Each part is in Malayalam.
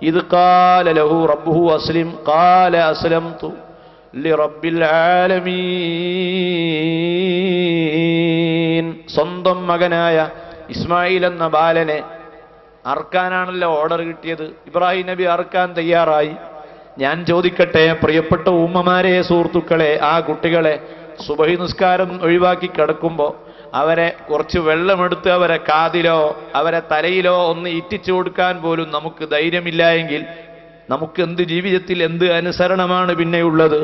ഇദ് ഖാല ലഹു റബ്ബുഹു അസ്ലിം ഖാല അസ്ലംതു ലിറബ്ബിൽ ആലമീൻ. സ്വന്തം മകനായ ഇസ്മായിൽ എന്ന ബാലനെ അറുക്കാനാണല്ലോ ഓർഡർ കിട്ടിയത്. ഇബ്രാഹിം നബി അറുക്കാൻ തയ്യാറായി. ഞാൻ ചോദിക്കട്ടെ പ്രിയപ്പെട്ട ഉമ്മമാരെ, സുഹൃത്തുക്കളെ, ആ കുട്ടികളെ സുബഹി നിസ്കാരം ഒഴിവാക്കി കിടക്കുമ്പോൾ അവരെ കുറച്ച് വെള്ളമെടുത്ത് അവരെ കാതിലോ അവരെ തലയിലോ ഒന്ന് ഇറ്റിച്ചു കൊടുക്കാൻ പോലും നമുക്ക് ധൈര്യമില്ല എങ്കിൽ നമുക്ക് എന്ത് ജീവിതത്തിൽ എന്ത് അനുസരണമാണ് പിന്നെയുള്ളത്?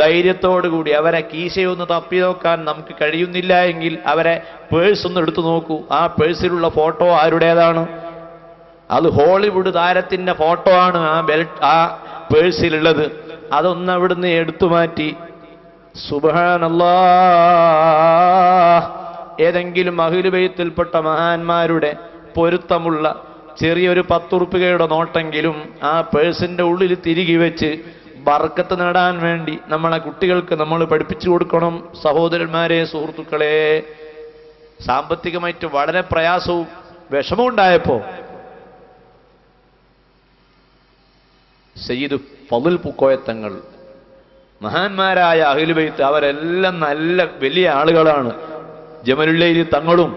ധൈര്യത്തോടുകൂടി അവരെ കീശയൊന്ന് തപ്പി നോക്കാൻ നമുക്ക് കഴിയുന്നില്ല എങ്കിൽ അവരെ പേഴ്സ് ഒന്ന് എടുത്തു നോക്കൂ. ആ പേഴ്സിലുള്ള ഫോട്ടോ ആരുടേതാണ്? അത് ഹോളിവുഡ് താരത്തിന്റെ ഫോട്ടോ ആണ് ആ പേഴ്സിലുള്ളത്. അതൊന്ന് അവിടുന്ന് എടുത്തു മാറ്റി സുബ്ഹാനല്ലാഹ് ഏതെങ്കിലും അഹ്ലു ബൈത്തിൽപ്പെട്ട മഹാന്മാരുടെ പൊരുത്തമുള്ള ചെറിയൊരു 10 ഉറുപ്പികയുടെ നോട്ടെങ്കിലും ആ പേഴ്സിന്റെ ഉള്ളിൽ തിരികെ വെച്ച് ബർക്കത്ത് നേടാൻ വേണ്ടി നമ്മളെ കുട്ടികൾക്ക് നമ്മൾ പഠിപ്പിച്ചു കൊടുക്കണം. സഹോദരന്മാരെ, സുഹൃത്തുക്കളെ, സാമ്പത്തികമായിട്ട് വളരെ പ്രയാസവും വിഷമവും ഉണ്ടായപ്പോ സയ്യിദ് ഫളുൽ പൂക്കോയത്തങ്ങൾ, മഹാന്മാരായ അഹ്ലു ബൈത്ത്, അവരെല്ലാം നല്ല വലിയ ആളുകളാണ്. ജമലുല്ലൈൽ തങ്ങളും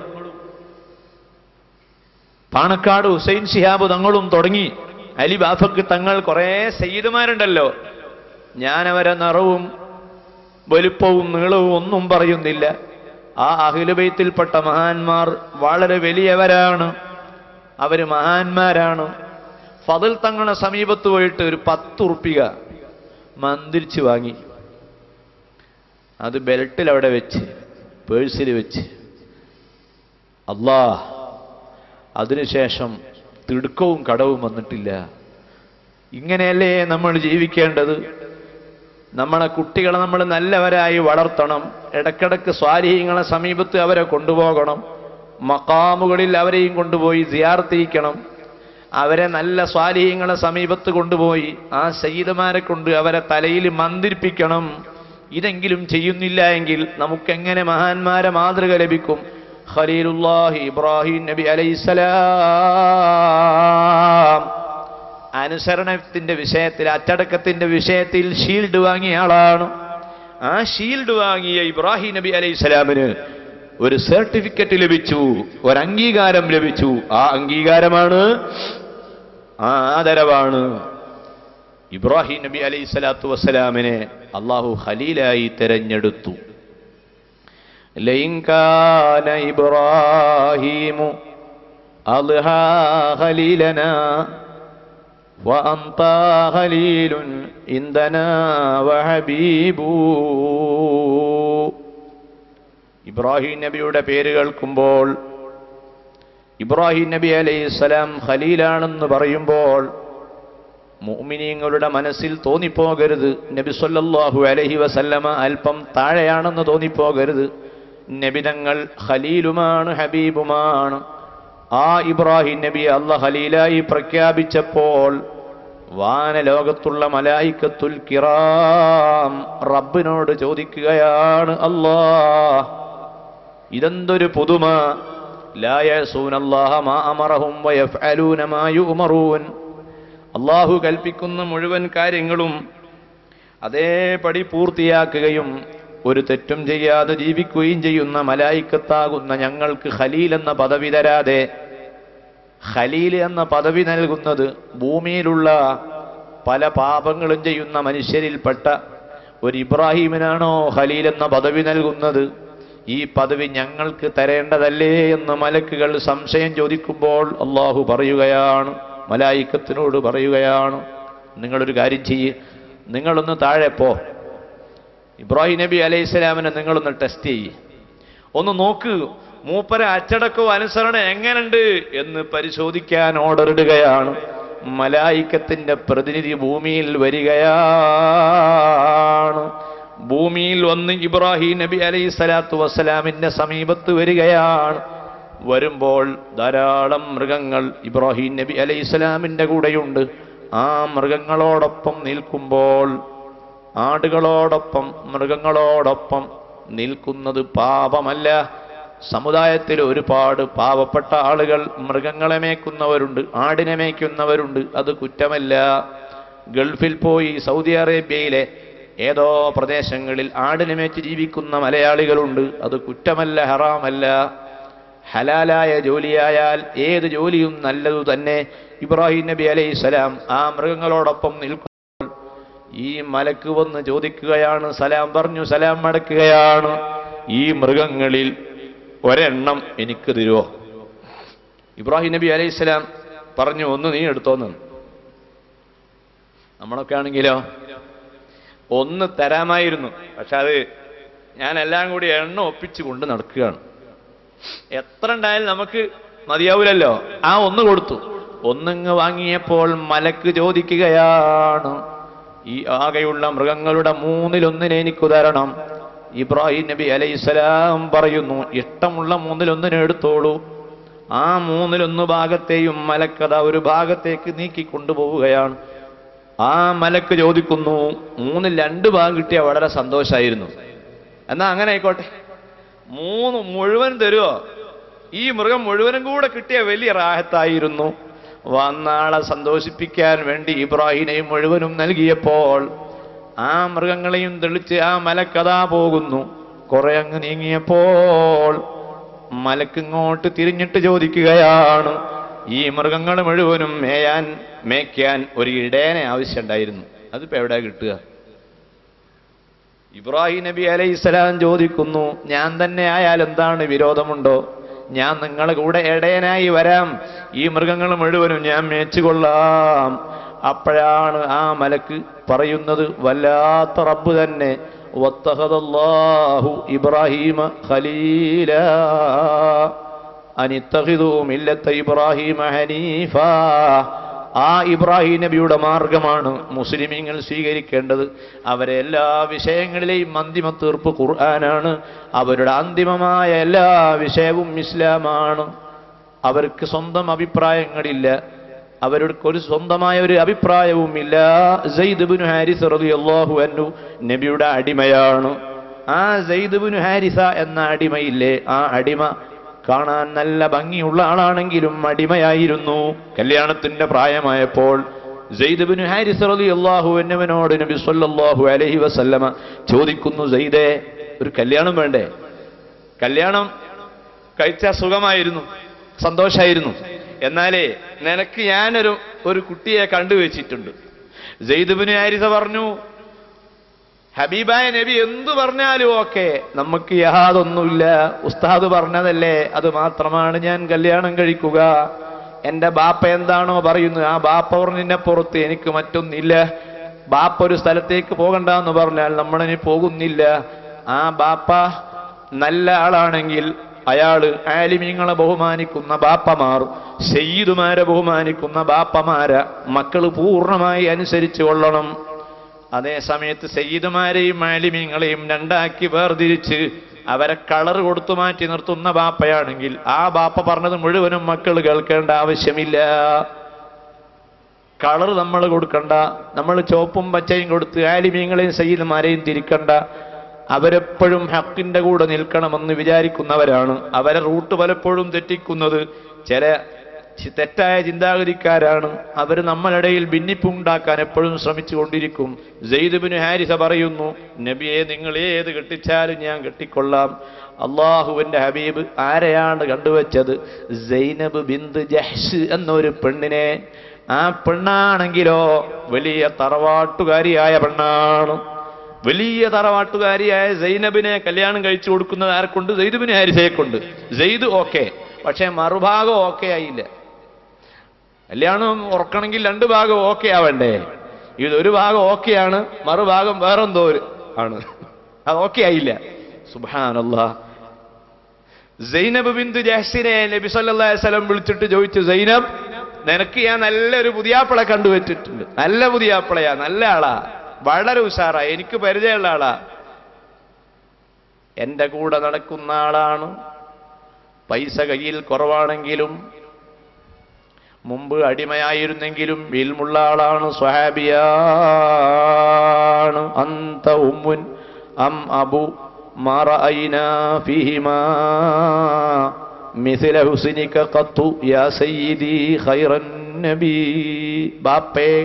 പാണക്കാട് ഹുസൈൻ ശിഹാബ് തങ്ങളും തുടങ്ങി അലി ബാഫക്ക് തങ്ങൾ, കുറേ സയ്യിദുമാരുണ്ടല്ലോ. ഞാനവരെ നിറവും വലുപ്പവും നീളവും ഒന്നും പറയുന്നില്ല. ആ അഹ്ലു ബൈത്തിൽപ്പെട്ട മഹാന്മാർ വളരെ വലിയവരാണ്, അവര് മഹാന്മാരാണ്. ഫضൽ തങ്ങളുടെ സമീപത്ത് പോയിട്ട് ഒരു 10 ഉറുപ്പിക മന്ദിരിച്ച് വാങ്ങി. അത് ബെൽറ്റിൽ അവിടെ വെച്ച്, പേഴ്സിൽ വെച്ച്. അല്ലാഹ്, അതിനുശേഷം തിടുക്കവും കടവും വന്നിട്ടില്ല. ഇങ്ങനെയല്ലേ നമ്മൾ ജീവിക്കേണ്ടത്? നമ്മളെ കുട്ടികളെ നമ്മൾ നല്ലവരായി വളർത്തണം. ഇടക്കിടക്ക് സ്വാലിഹീങ്ങളെ സമീപത്ത് അവരെ കൊണ്ടുപോകണം. മഖാമുകളിൽ അവരെയും കൊണ്ടുപോയി സിയാറത്ത് ചെയ്യിക്കണം. അവരെ നല്ല സ്വാലിഹീങ്ങളെ സമീപത്ത് കൊണ്ടുപോയി ആ സയ്യിദുമാരെ കൊണ്ട് അവരെ തലയിൽ മന്ദിരിപ്പിക്കണം. ഇതെങ്കിലും ചെയ്യുന്നില്ല എങ്കിൽ നമുക്കെങ്ങനെ മഹാന്മാരെ മാതൃക ലഭിക്കും? ഖലീലുല്ലാഹി ഇബ്രാഹിം നബി അലൈഹിസ്സലാം അനുസരണത്തിന്റെ വിഷയത്തിൽ, അച്ചടക്കത്തിന്റെ വിഷയത്തിൽ ഷീൽഡ് വാങ്ങിയ ആളാണ്. ആ ഷീൽഡ് വാങ്ങിയ ഇബ്രാഹിം നബി അലൈഹിസ്സലാമിന് ഒരു സർട്ടിഫിക്കറ്റ് ലഭിച്ചു, ഒരു അംഗീകാരം ലഭിച്ചു. ആ അംഗീകാരമാണ്, ആ ആദരവാണ്. ഇബ്രാഹിം നബി അലൈഹി സ്വലാത്തു വസ്സലാമിനെ അള്ളാഹു ഖലീലായി തെരഞ്ഞെടുത്തു. ലഇൻ കാന ഇബ്രാഹീമു അൽഹാ ഖലീലനാ വഅൻത ഖലീലുൻ ഇൻദനാ വഹബീബു. ഇബ്രാഹിം നബിയുടെ പേര് കേൾക്കുമ്പോൾ, ഇബ്രാഹിം നബി അലൈഹിസ്സലാം ഖലീലാണെന്ന് പറയുമ്പോൾ മുഅ്മിനീങ്ങളുടെ മനസ്സിൽ തോന്നിപ്പോകരുത് നബി സല്ലല്ലാഹു അലൈഹി വസല്ലമ അല്പം താഴെയാണെന്ന് തോന്നിപ്പോകരുത്. നബി തങ്ങൾ ഖലീലുമാണ്, ഹബീബുമാണ്. ആ ഇബ്രാഹിം നബി അല്ലാഹു ഖലീലായി പ്രഖ്യാപിച്ചപ്പോൾ വാനലോകത്തുള്ള മലായികത്തുൽ കിറാം റബ്ബിനോട് ചോദിക്കുകയാണ്, അല്ലാഹ്, ഇതെന്തൊരു പുതുമ! ലാ യഅസൂനല്ലാഹ മാ അമറഹും വയഫ്അലൂന മാ യുഅ്മറൂൻ. അല്ലാഹു കൽപ്പിക്കുന്ന മുഴുവൻ കാര്യങ്ങളും അതേപടി പൂർത്തിയാക്കുകയും ഒരു തെറ്റും ചെയ്യാതെ ജീവിക്കുകയും ചെയ്യുന്ന മലായികത്താകുന്ന ഞങ്ങൾക്ക് ഖലീൽ എന്ന പദവി തരാതെ, ഖലീൽ എന്ന പദവി നൽകുന്നത് ഭൂമിയിലുള്ള പല പാപങ്ങളും ചെയ്യുന്ന മനുഷ്യരിൽപ്പെട്ട ഒരു ഇബ്രാഹിമിനാണോ ഖലീൽ എന്ന പദവി നൽകുന്നത്? ഈ പദവി ഞങ്ങൾക്ക് തരേണ്ടതല്ലേ എന്ന് മലക്കുകൾ സംശയം ചോദിക്കുമ്പോൾ അള്ളാഹു പറയുകയാണ്, മലായികത്തിനോട് പറയുകയാണ്, നിങ്ങളൊരു കാര്യം ചെയ്യ്, നിങ്ങളൊന്ന് താഴെ പോ, ഇബ്രാഹിം നബി അലൈഹിസ്സലാമിനെ നിങ്ങളൊന്ന് ടെസ്റ്റ് ചെയ്യ്, ഒന്ന് നോക്ക്, മൂപ്പര അച്ചടക്കവും അനുസരണ എങ്ങനെയുണ്ട് എന്ന് പരിശോധിക്കാൻ ഓർഡർ ഇടുകയാണ്. മലായികത്തിന്റെ പ്രതിനിധി ഭൂമിയിൽ വരികയാണ്. ഭൂമിയിൽ വന്ന് ഇബ്രാഹിം നബി അലൈഹി സ്വലാത്തു വസ്സലാമിന്റെ സമീപത്ത് വരികയാണ്. വരുമ്പോൾ ധാരാളം മൃഗങ്ങൾ ഇബ്രാഹിം നബി അലൈഹി സ്വലാമിന്റെ കൂടെയുണ്ട്. ആ മൃഗങ്ങളോടൊപ്പം നിൽക്കുമ്പോൾ, ആടുകളോടൊപ്പം മൃഗങ്ങളോടൊപ്പം നിൽക്കുന്നത് പാപമല്ല, സമുദായത്തിൽ ഒരുപാട് പാവപ്പെട്ട ആളുകൾ മൃഗങ്ങളെ മേയ്ക്കുന്നവരുണ്ട്, ആടിനെ മേയ്ക്കുന്നവരുണ്ട്. അത് കുറ്റമല്ല. ഗൾഫിൽ പോയി സൗദി അറേബ്യയിലെ ഏതോ പ്രദേശങ്ങളിൽ ആടിനെ മേച്ച് ജീവിക്കുന്ന മലയാളികളുണ്ട്. അത് കുറ്റമല്ല, ഹറാമല്ല. ഹലാലായ ജോലിയായാൽ ഏത് ജോലിയും നല്ലതു തന്നെ. ഇബ്രാഹിം നബി അലൈഹിസ്സലാം ആ മൃഗങ്ങളോടൊപ്പം നിൽക്കുമ്പോൾ ഈ മലക്ക് വന്ന് ചോദിക്കുകയാണ്, സലാം പറഞ്ഞു, സലാം മടക്കുകയാണ്, ഈ മൃഗങ്ങളിൽ ഒരെണ്ണം എനിക്ക് തരുമോ? ഇബ്രാഹിം നബി അലൈഹിസ്സലാം പറഞ്ഞു, ഒന്ന് നീ എടുത്തോന്ന്. നമ്മളൊക്കെ ആണെങ്കിലോ ഒന്ന് തരാമായിരുന്നു, പക്ഷെ അത് ഞാൻ എല്ലാം കൂടി എണ്ണ ഒപ്പിച്ചു കൊണ്ട് നടക്കുകയാണ്. എത്ര ഉണ്ടായാലും നമുക്ക് മതിയാവൂലല്ലോ. ആ ഒന്ന് കൊടുത്തു. ഒന്നിങ്ങ് വാങ്ങിയപ്പോൾ മലക്ക് ചോദിക്കുകയാണ്, ഈ ആകെയുള്ള മൃഗങ്ങളുടെ 1/3 എനിക്ക് തരണം. ഇബ്രാഹിം നബി അലൈഹിസ്സലാം പറയുന്നു, ഇഷ്ടമുള്ള 1/3 എടുത്തോളൂ. ആ 1/3 ഭാഗത്തെയും മലക്കഥ ഒരു ഭാഗത്തേക്ക് നീക്കി കൊണ്ടുപോവുകയാണ്. ആ മലക്ക് ചോദിക്കുന്നു, 2 ഭാഗം കിട്ടിയാൽ വളരെ സന്തോഷമായിരുന്നു. എന്നാ അങ്ങനെ ആയിക്കോട്ടെ, 3 മുഴുവൻ തരുമോ? ഈ മൃഗം മുഴുവനും കൂടെ കിട്ടിയ വലിയ റാഹത്തായിരുന്നു. വന്നാളെ സന്തോഷിപ്പിക്കാൻ വേണ്ടി ഇബ്രാഹിമിനെയും മുഴുവനും നൽകിയപ്പോൾ ആ മൃഗങ്ങളെയും തെളിച്ച് ആ മലക്കഥാ പോകുന്നു. കുറെ അങ്ങ് നീങ്ങിയപ്പോൾ മലക്കിങ്ങോട്ട് തിരിഞ്ഞിട്ട് ചോദിക്കുകയാണ്, ഈ മൃഗങ്ങൾ മുഴുവനും മേയ്ക്കാൻ ഒരു ഇടയനെ ആവശ്യമുണ്ടായിരുന്നു, അതിപ്പോ എവിടെ കിട്ടുക? ഇബ്രാഹിം നബി അലൈഹിസ്സലാം ചോദിക്കുന്നു, ഞാൻ തന്നെ ആയാൽ എന്താണ്, വിരോധമുണ്ടോ? ഞാൻ നിങ്ങളുടെ കൂടെ ഇടയനായി വരാം, ഈ മൃഗങ്ങൾ മുഴുവനും ഞാൻ മേച്ചുകൊള്ളാം. അപ്പോഴാണ് ആ മലക്ക് പറയുന്നത്, വല്ലാത്ത റബ്ബ് തന്നെ, വത്തഖദല്ലാഹു ഇബ്രാഹീമ ഖലീലാ അനിത്തഖിദൂ മില്ലത്ത ഇബ്രാഹീമ ഹനീഫാ. ആ ഇബ്രാഹിം നബിയുടെ മാർഗമാണ് മുസ്ലിമീങ്ങൾ സ്വീകരിക്കേണ്ടത്. അവരെ എല്ലാ വിഷയങ്ങളിലെയും അന്തിമ തീർപ്പ് ഖുർആനാണ്. അവരുടെ അന്തിമമായ എല്ലാ വിഷയവും ഇസ്ലാമാണ്. അവർക്ക് സ്വന്തം അഭിപ്രായങ്ങളില്ല, അവർക്ക് ഒരു സ്വന്തമായ ഒരു അഭിപ്രായവുമില്ല. സയ്യിദ് ഇബ്നു ഹാരിസ റളിയല്ലാഹു അൻഹു നബിയുടെ അടിമയാണ്. ആ സയ്യിദ് ഇബ്നു ഹാരിസ എന്ന അടിമയില്ലേ, ആ അടിമ കാണാൻ നല്ല ഭംഗിയുള്ള ആളാണെങ്കിലും അടിമയായിരുന്നു. കല്യാണത്തിന്റെ പ്രായമായപ്പോൾ സയ്യിദ് ഇബ്നു ഹാരിസ റളിയല്ലാഹു അൻഹുവിനോട് നബി സല്ലല്ലാഹു അലൈഹി വസല്ലമ ചോദിക്കുന്നു, സയ്യിദേ, ഒരു കല്യാണം വേണ്ടേ? കല്യാണം കഴിച്ചാൽ സുഖമായിരുന്നു, സന്തോഷമായിരുന്നു. എന്നാലേ നിനക്ക് ഞാനൊരു കുട്ടിയെ കണ്ടുവച്ചിട്ടുണ്ട്. സയ്യിദ് ഇബ്നു ഹാരിസ പറഞ്ഞു, ഹബീബായ നബി എന്തു പറഞ്ഞാലും ഓക്കെ, നമുക്ക് യാതൊന്നുമില്ല, ഉസ്താദ് പറഞ്ഞതല്ലേ, അത് മാത്രമാണ് ഞാൻ കല്യാണം കഴിക്കുക. എന്റെ ബാപ്പ എന്താണോ പറയുന്നത് ആ ബാപ്പ പറഞ്ഞതിന്റെ പുറത്ത് എനിക്ക് മറ്റൊന്നില്ല. ബാപ്പ ഒരു സ്ഥലത്തേക്ക് പോകണ്ട എന്ന് പറഞ്ഞാൽ നമ്മളിനി പോകുന്നില്ല. ആ ബാപ്പ നല്ല ആളാണെങ്കിൽ അയാള് ആലിമീങ്ങളെ ബഹുമാനിക്കുന്ന ബാപ്പമാർ, സയ്യിദുമാരെ ബഹുമാനിക്കുന്ന ബാപ്പമാരെ മക്കള് പൂർണ്ണമായി അനുസരിച്ചു കൊള്ളണം. അതേ സമയത്ത് സയ്യിദുമാരെയും ആലിമീങ്ങളെയും രണ്ടാക്കി വേർതിരിച്ച് അവരെ കളർ കൊടുത്തു മാറ്റി നിർത്തുന്ന ബാപ്പയാണെങ്കിൽ ആ ബാപ്പ പറഞ്ഞത് മുഴുവനും മക്കൾ കേൾക്കേണ്ട ആവശ്യമില്ല. കളർ നമ്മൾ കൊടുക്കണ്ട, നമ്മൾ ചുവപ്പും പച്ചയും കൊടുത്ത് ആലിമീങ്ങളെയും സയ്യിദുമാരെയും തിരിക്കണ്ട. അവരെപ്പോഴും ഹക്കിന്റെ കൂടെ നിൽക്കണമെന്ന് വിചാരിക്കുന്നവരാണ്. അവരെ റൂട്ട് പലപ്പോഴും തെറ്റിക്കുന്നത് ചില തെറ്റായ ചിന്താഗതിക്കാരാണ്. അവർ നമ്മളിടയിൽ ഭിന്നിപ്പുണ്ടാക്കാൻ എപ്പോഴും ശ്രമിച്ചു കൊണ്ടിരിക്കും. സയ്യിദ് ഇബ്നു ഹാരിസ പറയുന്നു, നബിയെ, നിങ്ങൾ ഏത് കെട്ടിച്ചാലും ഞാൻ കെട്ടിക്കൊള്ളാം. അള്ളാഹുവിന്റെ ഹബീബ് ആരെയാണ് കണ്ടുവച്ചത്? സൈനബ് ബിന്ത് ജഹ്ഷ് എന്നൊരു പെണ്ണിനെ. ആ പെണ്ണാണെങ്കിലോ വലിയ തറവാട്ടുകാരിയായ പെണ്ണാണ്. വലിയ തറവാട്ടുകാരിയായ സൈനബിനെ കല്യാണം കഴിച്ചു കൊടുക്കുന്നത് ആരെക്കൊണ്ട്? സയ്യിദ് ഇബ്നു ഹാരിസയെ കൊണ്ട്. സയ്യിദ് ഓക്കെ, പക്ഷെ മറുഭാഗം ഓക്കെ ആയില്ല. കല്യാണം ഉറക്കണമെങ്കിൽ 2 ഭാഗം ഓക്കെ ആവണ്ടേ? ഇതൊരു ഭാഗം ഓക്കെയാണ്, മറുഭാഗം വേറെന്തോ ആണ്, അത് ഓക്കെ ആയില്ല. സുബ്ഹാനല്ലാഹ്. സൈനബ് ബിന്ത് ജഹ്സിനെ നബി സല്ലല്ലാഹു അലൈഹി വസല്ലം വിളിച്ചിട്ട് ചോദിച്ചു, സൈനബ്, നിനക്ക് ഞാൻ നല്ലൊരു പുതിയാപ്പിളെ കണ്ടുവച്ചിട്ടുണ്ട്. നല്ല പുതിയാപ്പിളയാ, നല്ല ആളാ, വളരെ ഉഷാറാ, എനിക്ക് പരിചയമുള്ള ആളാ, എന്റെ കൂടെ നടക്കുന്ന ആളാണ്, പൈസ കയ്യിൽ കുറവാണെങ്കിലും മുമ്പ് അടിമയായിരുന്നെങ്കിലും ഇൽമുള്ള ആളാണ്, സ്വഹാബിയാണ്. അന്ത ഉമ്മുൻ അം അബു മാ റഅയ്നാ ഫീഹിമാ മിസ്ല ഹുസ്നിക ഖത്തു യാ സയ്യിദി ഖൈറൻ നബി. ബാപ്പയെ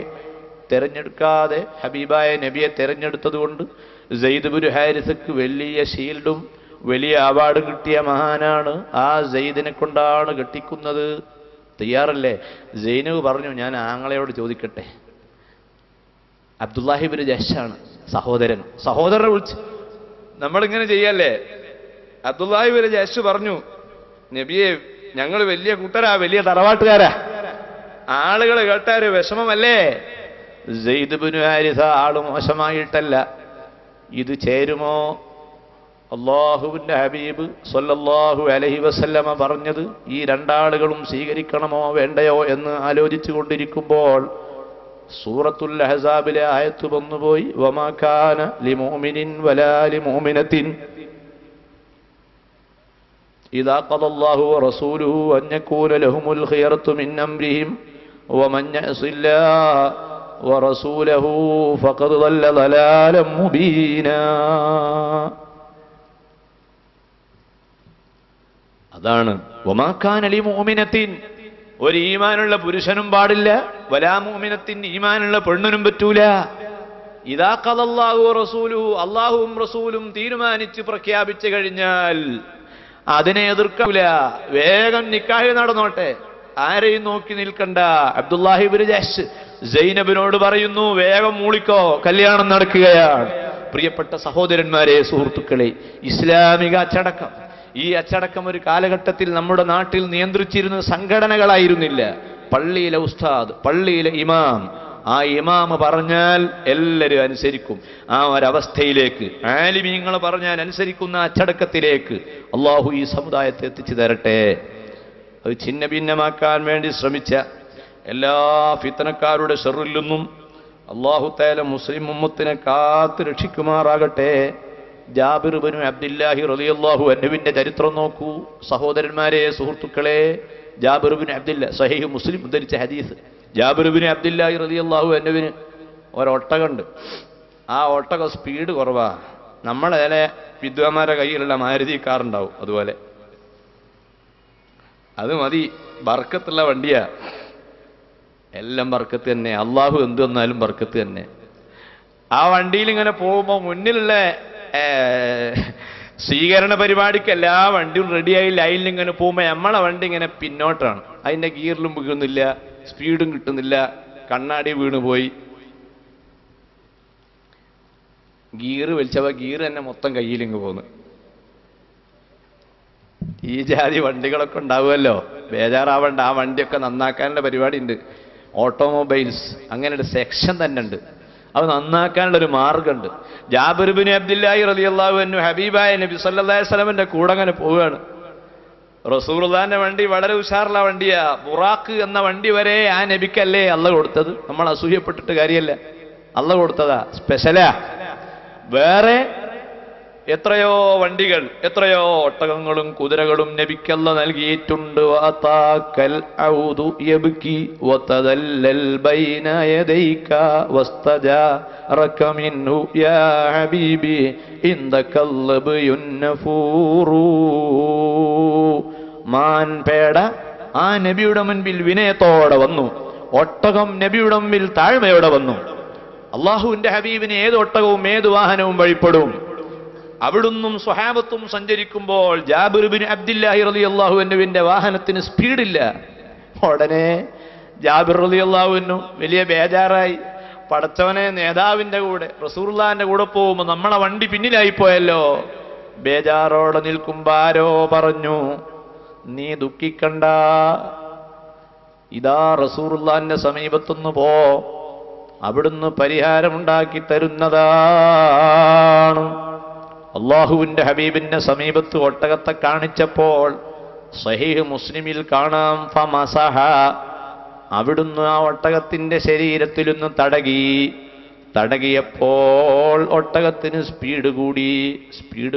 തെരഞ്ഞെടുക്കാതെ ഹബീബായ നബിയെ തെരഞ്ഞെടുത്തതുകൊണ്ട് സെയ്ദ് ബിൻ ഹാരിസക്ക് വലിയ ഷീൽഡും വലിയ അവാർഡ് കിട്ടിയ മഹാനാണ്. ആ സെയ്ദിനെ കൊണ്ടാണ് കെട്ടിക്കുന്നത്. തയ്യാറല്ലേ? സൈനബ് പറഞ്ഞു, ഞാൻ ആങ്ങളയോട് ചോദിക്കട്ടെ. അബ്ദുല്ലാഹിബിൻ ജഹ്ഷാണ് സഹോദരനെ വിളിച്ച് നമ്മളിങ്ങനെ ചെയ്യല്ലേ. അബ്ദുല്ലാഹിബിൻ ജഹ്ഷ് പറഞ്ഞു, നബിയെ ഞങ്ങൾ വലിയ കൂട്ടരാ, വലിയ തറവാട്ടുകാരാ, ആളുകൾ കേട്ടാര് വിഷമമല്ലേ? സെയ്ദ് ബിൻ ഹാരിസ ആള് മോശമായിട്ടല്ല, ഇത് ചേരുമോ? അല്ലാഹുവിന്റെ ഹബീബ് സ്വല്ലല്ലാഹു അലൈഹി വസല്ലമ പറഞ്ഞത് ഈ രണ്ടാളുകളും സ്വീകരിക്കണമോ വേണ്ടയോ എന്ന് ആലോചിച്ചു കൊണ്ടിരിക്കുമ്പോൾ സൂറത്തുൽ അഹ്സാബിലെ ആയത്ത് വന്നുപോയി, വമാ കാന ലിമുഅ്മിനിൻ വലാ ലിമുഅ്മിനത്തിൻ ഇദാ ഖദല്ലാഹു വറസൂലുഹു അൻ യകൂന ലഹുമുൽ ഖിയറത്തു മിൻ അംരിഹിം വമൻ യഅസില്ലാഹ വറസൂലഹു ഫഖദ് ളല്ല ളലാലൻ മുബീനാ. അതാണ് വമാ കാന ലിമുഅ്മിനത്തിൻ, ഒരു ഈമാനുള്ള പുരുഷനും പാടില്ല, വലാ മുഅ്മിനത്തിൻ ഈമാനുള്ള പെണ്ണിനും പറ്റൂല. ഇദാ ഖദല്ലാഹു വറസൂലുഹു, അല്ലാഹുവും റസൂലും തീരുമാനിച്ച് പ്രഖ്യാപിച്ചു കഴിഞ്ഞാൽ അതിനെ എതിർക്കൂല. വേഗം നിക്കാഹ് നടന്നോട്ടെ, ആരെയും നോക്കി നിൽക്കണ്ട. അബ്ദുല്ലാഹിബ്നു ജഹ്ഷ് സൈനബിനോട് പറയുന്നു, വേഗം മൂളിക്കോ, കല്യാണം നടക്കുകയാണ്. പ്രിയപ്പെട്ട സഹോദരന്മാരെ, സുഹൃത്തുക്കളെ, ഇസ്ലാമിക അച്ചടക്കം, ഈ അച്ചടക്കം ഒരു കാലഘട്ടത്തിൽ നമ്മുടെ നാട്ടിൽ നിയന്ത്രിച്ചിരുന്ന സംഘടനകളായിരുന്നില്ല. പള്ളിയിലെ ഉസ്താദ്, പള്ളിയിലെ ഇമാം, ആ ഇമാം പറഞ്ഞാൽ എല്ലാവരും അനുസരിക്കും. ആ ഒരവസ്ഥയിലേക്ക്, ആലിമീങ്ങൾ പറഞ്ഞാൽ അനുസരിക്കുന്ന അച്ചടക്കത്തിലേക്ക് അള്ളാഹു ഈ സമുദായത്തെ എത്തിച്ചു തരട്ടെ. അത് ഛിന്ന ഭിന്നമാക്കാൻ വേണ്ടി ശ്രമിച്ച എല്ലാ ഫിത്നക്കാരുടെ ശർറിൽ നിന്നും അള്ളാഹു തആല മുസ്ലിം ഉമ്മത്തിനെ കാത്ത് രക്ഷിക്കുമാറാകട്ടെ. ജാബിർ ഇബ്നു അബ്ദുല്ലാഹി റളിയല്ലാഹു അൻഹുവിന്റെ ചരിത്രം നോക്കൂ സഹോദരന്മാരെ, സുഹൃത്തുക്കളെ. ജാബിർ ഇബ്നു അബ്ദുല്ല, സ്വഹീഹ് മുസ്ലിം ഉദ്ധരിച്ച ഹദീസ്. ജാബിർ ഇബ്നു അബ്ദുല്ലാഹി റളിയല്ലാഹു അൻഹുവിന് ഒരൊട്ടകമുണ്ട്. ആ ഒട്ടക സ്പീഡ് കുറവാ. നമ്മളെ വിദ്വാന്മാരുടെ കയ്യിലുള്ള മാരുതി കാറുണ്ടാവും, അതുപോലെ. അത് മതി, ബർക്കത്തുള്ള വണ്ടിയാ. എല്ലാം ബർക്കത്ത് തന്നെ, അള്ളാഹു എന്ത് വന്നാലും ബർക്കത്ത് തന്നെ. ആ വണ്ടിയിൽ ഇങ്ങനെ പോകുമ്പോൾ മുന്നിലുള്ള സ്വീകരണ പരിപാടിക്ക് എല്ലാ വണ്ടിയും റെഡിയായി ലൈനിൽ ഇങ്ങനെ പോകുമ്പോൾ നമ്മളെ വണ്ടി ഇങ്ങനെ പിന്നോട്ടാണ്. അതിൻ്റെ ഗിയറിലും വീഴുന്നില്ല, സ്പീഡും കിട്ടുന്നില്ല, കണ്ണാടി വീണുപോയി. ഗിയർ വലിച്ചപ്പോൾ ഗിയർ തന്നെ മൊത്തം കയ്യിലിങ്ങ് പോന്ന്. ഈ ജാതി വണ്ടികളൊക്കെ ഉണ്ടാവുമല്ലോ, ബേജാറാവണ്ട. ആ വണ്ടിയൊക്കെ നന്നാക്കാനുള്ള പരിപാടി ഉണ്ട്. ഓട്ടോമൊബൈൽസ് അങ്ങനെ ഒരു സെക്ഷൻ തന്നെ ഉണ്ട്. അത് നന്നാക്കാനുള്ളൊരു മാർഗമുണ്ട്. ജാബിർ ഇബ്നു അബ്ദുല്ലാഹി റളിയല്ലാഹു അൻഹു ഹബീബായ നബി സല്ലല്ലാഹു അലൈഹി വസല്ലമയുടെ കൂടെ അങ്ങനെ പോവുകയാണ്. റസൂലുള്ളാഹിന്റെ വണ്ടി വളരെ ഉഷാറുള്ള വണ്ടിയാ. ബുറാഖ് എന്ന വണ്ടി വരെ ആ നബിക്കല്ലേ അള്ളാഹ് കൊടുത്തത്. നമ്മൾ അസൂയപ്പെട്ടിട്ട് കാര്യമല്ല, അള്ളാഹ് കൊടുത്തതാ, സ്പെഷ്യലാ. വേറെ എത്രയോ വണ്ടികൾ, എത്രയോ ഒട്ടകങ്ങളും കുതിരകളും നബിക്കല്ല നൽകിയിട്ടുണ്ട്. വഅതാകൽ ഔദു യബ്കി വതദല്ലൽ ബൈന യദൈക വസ്തജാറക മിൻഹു യാ ഹബീബി ഇൻദകൽ ബയുന്നഫൂറു. മാൻ പേട ആ നബിയുടെ മുൻപിൽ വിനയത്തോടെ വന്നു. ഒട്ടകം നബിയുടെ മുൻപിൽ താഴ്മയോടെ വന്നു. അള്ളാഹുവിന്റെ ഹബീബിന് ഏത് ഒട്ടകവും ഏത് വാഹനവും വഴിപ്പെടും. അവിടുന്നും സ്വഹാബത്തും സഞ്ചരിക്കുമ്പോൾ ജാബിർ ഇബ്നു അബ്ദുല്ലാഹി റളിയല്ലാഹു അൻഹുവിന്റെ വാഹനത്തിന് സ്പീഡില്ല. ഉടനെ ജാബിർ റളിയല്ലാഹു അൻഹു വലിയ ബേജാറായി. പടച്ചവനെ, നേതാവിന്റെ കൂടെ റസൂലുള്ളാഹിന്റെ കൂടെ പോകുമ്പോൾ നമ്മളെ വണ്ടി പിന്നിലായി പോയല്ലോ. ബേജാറോടെ നിൽക്കുമ്പോൾ ആരോ പറഞ്ഞു, നീ ദുഃഖിക്കണ്ട, ഇതാ റസൂലുള്ളാഹിന്റെ സമീപത്തുനിന്ന് പോ, അവിടുന്ന് പരിഹാരമുണ്ടാക്കി തരുന്നതാണ്. അള്ളാഹുവിന്റെ ഹബീബിന്റെ സമീപത്ത് ഒട്ടകത്തെ കാണിച്ചപ്പോൾ സഹീഹ് മുസ്ലിമിൽ കാണാം, ഫമസഹ, അവിടുന്ന് ആ ഒട്ടകത്തിന്റെ ശരീരത്തിലൊന്ന് തടകിയപ്പോൾ ഒട്ടകത്തിന് സ്പീഡ്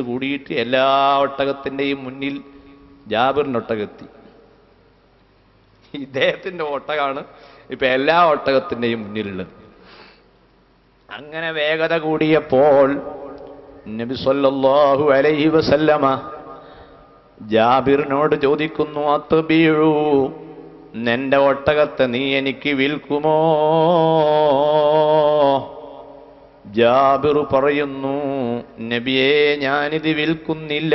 കൂടിയിട്ട് എല്ലാ ഒട്ടകത്തിന്റെയും മുന്നിൽ ജാബിറിന്റെ ഒട്ടകത്തി. ഇദ്ദേഹത്തിന്റെ ഒട്ടകമാണ് ഇപ്പൊ എല്ലാ ഒട്ടകത്തിന്റെയും മുന്നിലുള്ളത്. അങ്ങനെ വേഗത കൂടിയപ്പോൾ നബി സല്ലല്ലാഹു അലൈഹി വസല്ലമ ജാബിറിനോട് ചോദിക്കുന്നു, അത്ബിഉ, നിന്റെ ഒട്ടകത്തെ നീ എനിക്ക് വിൽക്കുമോ? ജാബിർ പറയുന്നു, നബിയേ, ഞാനിത് വിൽക്കുന്നില്ല.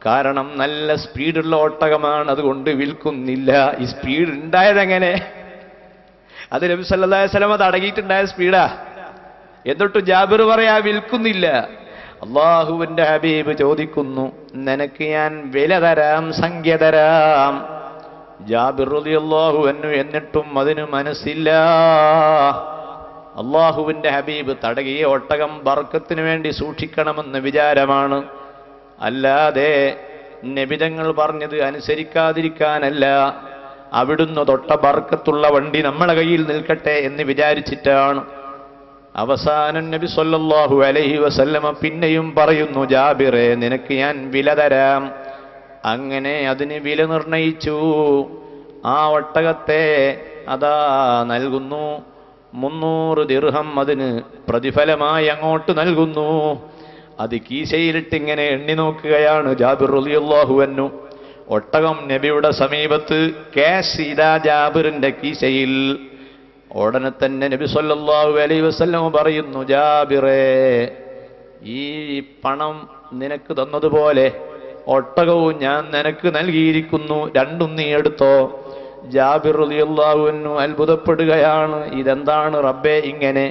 കാരണം നല്ല സ്പീഡുള്ള ഒട്ടകമാണ്, അതുകൊണ്ട് വിൽക്കുന്നില്ല. ഈ സ്പീഡ് ഉണ്ടായതെങ്ങനെ? അത് നബി സല്ലല്ലാഹു അലൈഹി വസല്ലം തടകിയിട്ടുണ്ടായ സ്പീഡാ. എന്നിട്ട് ജാബിർ പറയാ വിൽക്കുന്നില്ല. അള്ളാഹുവിന്റെ ഹബീബ് ചോദിക്കുന്നു, നിനക്ക് ഞാൻ വില തരാം, സംഖ്യ തരാം. ജാബിർ റളിയല്ലാഹു അൻഹു എന്നിട്ടും അതിന് മനസ്സില്ല. അള്ളാഹുവിന്റെ ഹബീബ് തടകിയ ഒട്ടകം ബർക്കത്തിന് വേണ്ടി സൂക്ഷിക്കണമെന്ന് വിചാരമാണ്, അല്ലാതെ നബിതങ്ങൾ പറഞ്ഞത് അനുസരിക്കാതിരിക്കാനല്ല. അവിടുന്ന് തൊട്ട ബർക്കത്തുള്ള വണ്ടി നമ്മളെ കയ്യിൽ നിൽക്കട്ടെ എന്ന് വിചാരിച്ചിട്ടാണ്. അവസാനം നബി സല്ലല്ലാഹു അലൈഹി വസല്ലമ പിന്നെയും പറയുന്നു, ജാബിറേ, നിനക്ക് ഞാൻ വില തരാം. അങ്ങനെ അതിന് വില നിർണയിച്ചു. ആ ഒട്ടകത്തെ അതാ നൽകുന്നു. 300 ദിർഹം അതിന് പ്രതിഫലമായി അങ്ങോട്ട് നൽകുന്നു. അത് കീശയിലിട്ട് ഇങ്ങനെ എണ്ണി നോക്കുകയാണ് ജാബിർ റളിയല്ലാഹു അൻഹു. ഒട്ടകം നബിയുടെ സമീപത്ത്, ക്യാഷ് ഇതാ ജാബിറിന്റെ കീശയിൽ. ഉടനെ തന്നെ നബി സല്ലല്ലാഹു അലൈഹി വസല്ലം പറയുന്നു, ജാബിറേ, ഈ പണം നിനക്ക് തന്നതുപോലെ ഒട്ടകവും ഞാൻ നിനക്ക് നൽകിയിരിക്കുന്നു, രണ്ടും നീ എടുത്തോ. ജാബിർ റളിയല്ലാഹു അൻഹു അത്ഭുതപ്പെടുകയാണ്, ഇതെന്താണ് റബ്ബേ ഇങ്ങനെ?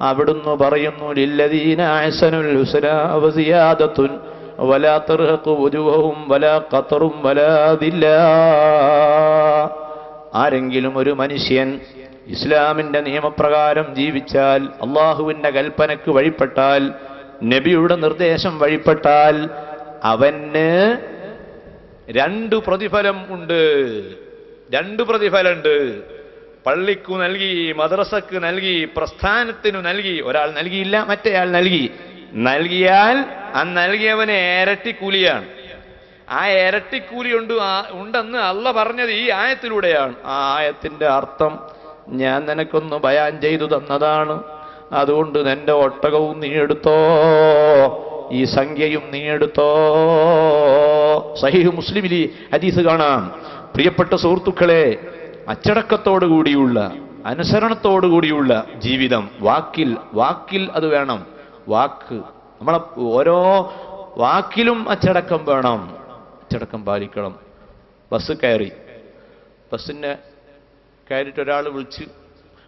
അവിടുന്ന് പറയുന്നു, ലില്ലദീന അഹ്സനുൽ ഹുസ്നാ വസിയാദത്തുൻ വലാ തർഹഖു വുജൂഹും വലാ ഖതറും വലാ ദില്ലാ. ആരെങ്കിലും ഒരു മനുഷ്യൻ ഇസ്ലാമിന്റെ നിയമപ്രകാരം ജീവിച്ചാൽ, അള്ളാഹുവിന്റെ കൽപ്പനക്ക് വഴിപ്പെട്ടാൽ, നബിയുടെ നിർദ്ദേശം വഴിപ്പെട്ടാൽ, അവന് 2 പ്രതിഫലം ഉണ്ട്. 2 പ്രതിഫലമുണ്ട്. പള്ളിക്കു നൽകി, മദ്രസക്ക് നൽകി, പ്രസ്ഥാനത്തിനു നൽകി. ഒരാൾ നൽകിയില്ല, മറ്റേയാൾ നൽകി. നൽകിയാൽ ആ നൽകിയവന് ഇരട്ടിക്കൂലിയാണ്. ആ ഇരട്ടിക്കൂലി ഉണ്ടെന്ന് അള്ളാഹ് പറഞ്ഞത് ഈ ആയത്തിലൂടെയാണ്. ആ ആയത്തിന്റെ അർത്ഥം ഞാൻ നിനക്കൊന്ന് ബയാൻ ചെയ്തു തന്നതാണ്. അതുകൊണ്ട് നിന്റെ ഒട്ടകവും നീ എടുത്തോ, ഈ സംഖ്യയും നീ എടുത്തോ. സഹീഹ് മുസ്ലിമിൽ ഹദീസ് കാണാം. പ്രിയപ്പെട്ട സുഹൃത്തുക്കളെ, അച്ചടക്കത്തോടുകൂടിയുള്ള, അനുസരണത്തോടുകൂടിയുള്ള ജീവിതം. വാക്കിൽ അത് വേണം. നമ്മളെ ഓരോ വാക്കിലും അച്ചടക്കം വേണം, അച്ചടക്കം പാലിക്കണം. ബസ് ബസ്സിന് കയറിയിട്ട് ഒരാൾ വിളിച്ച്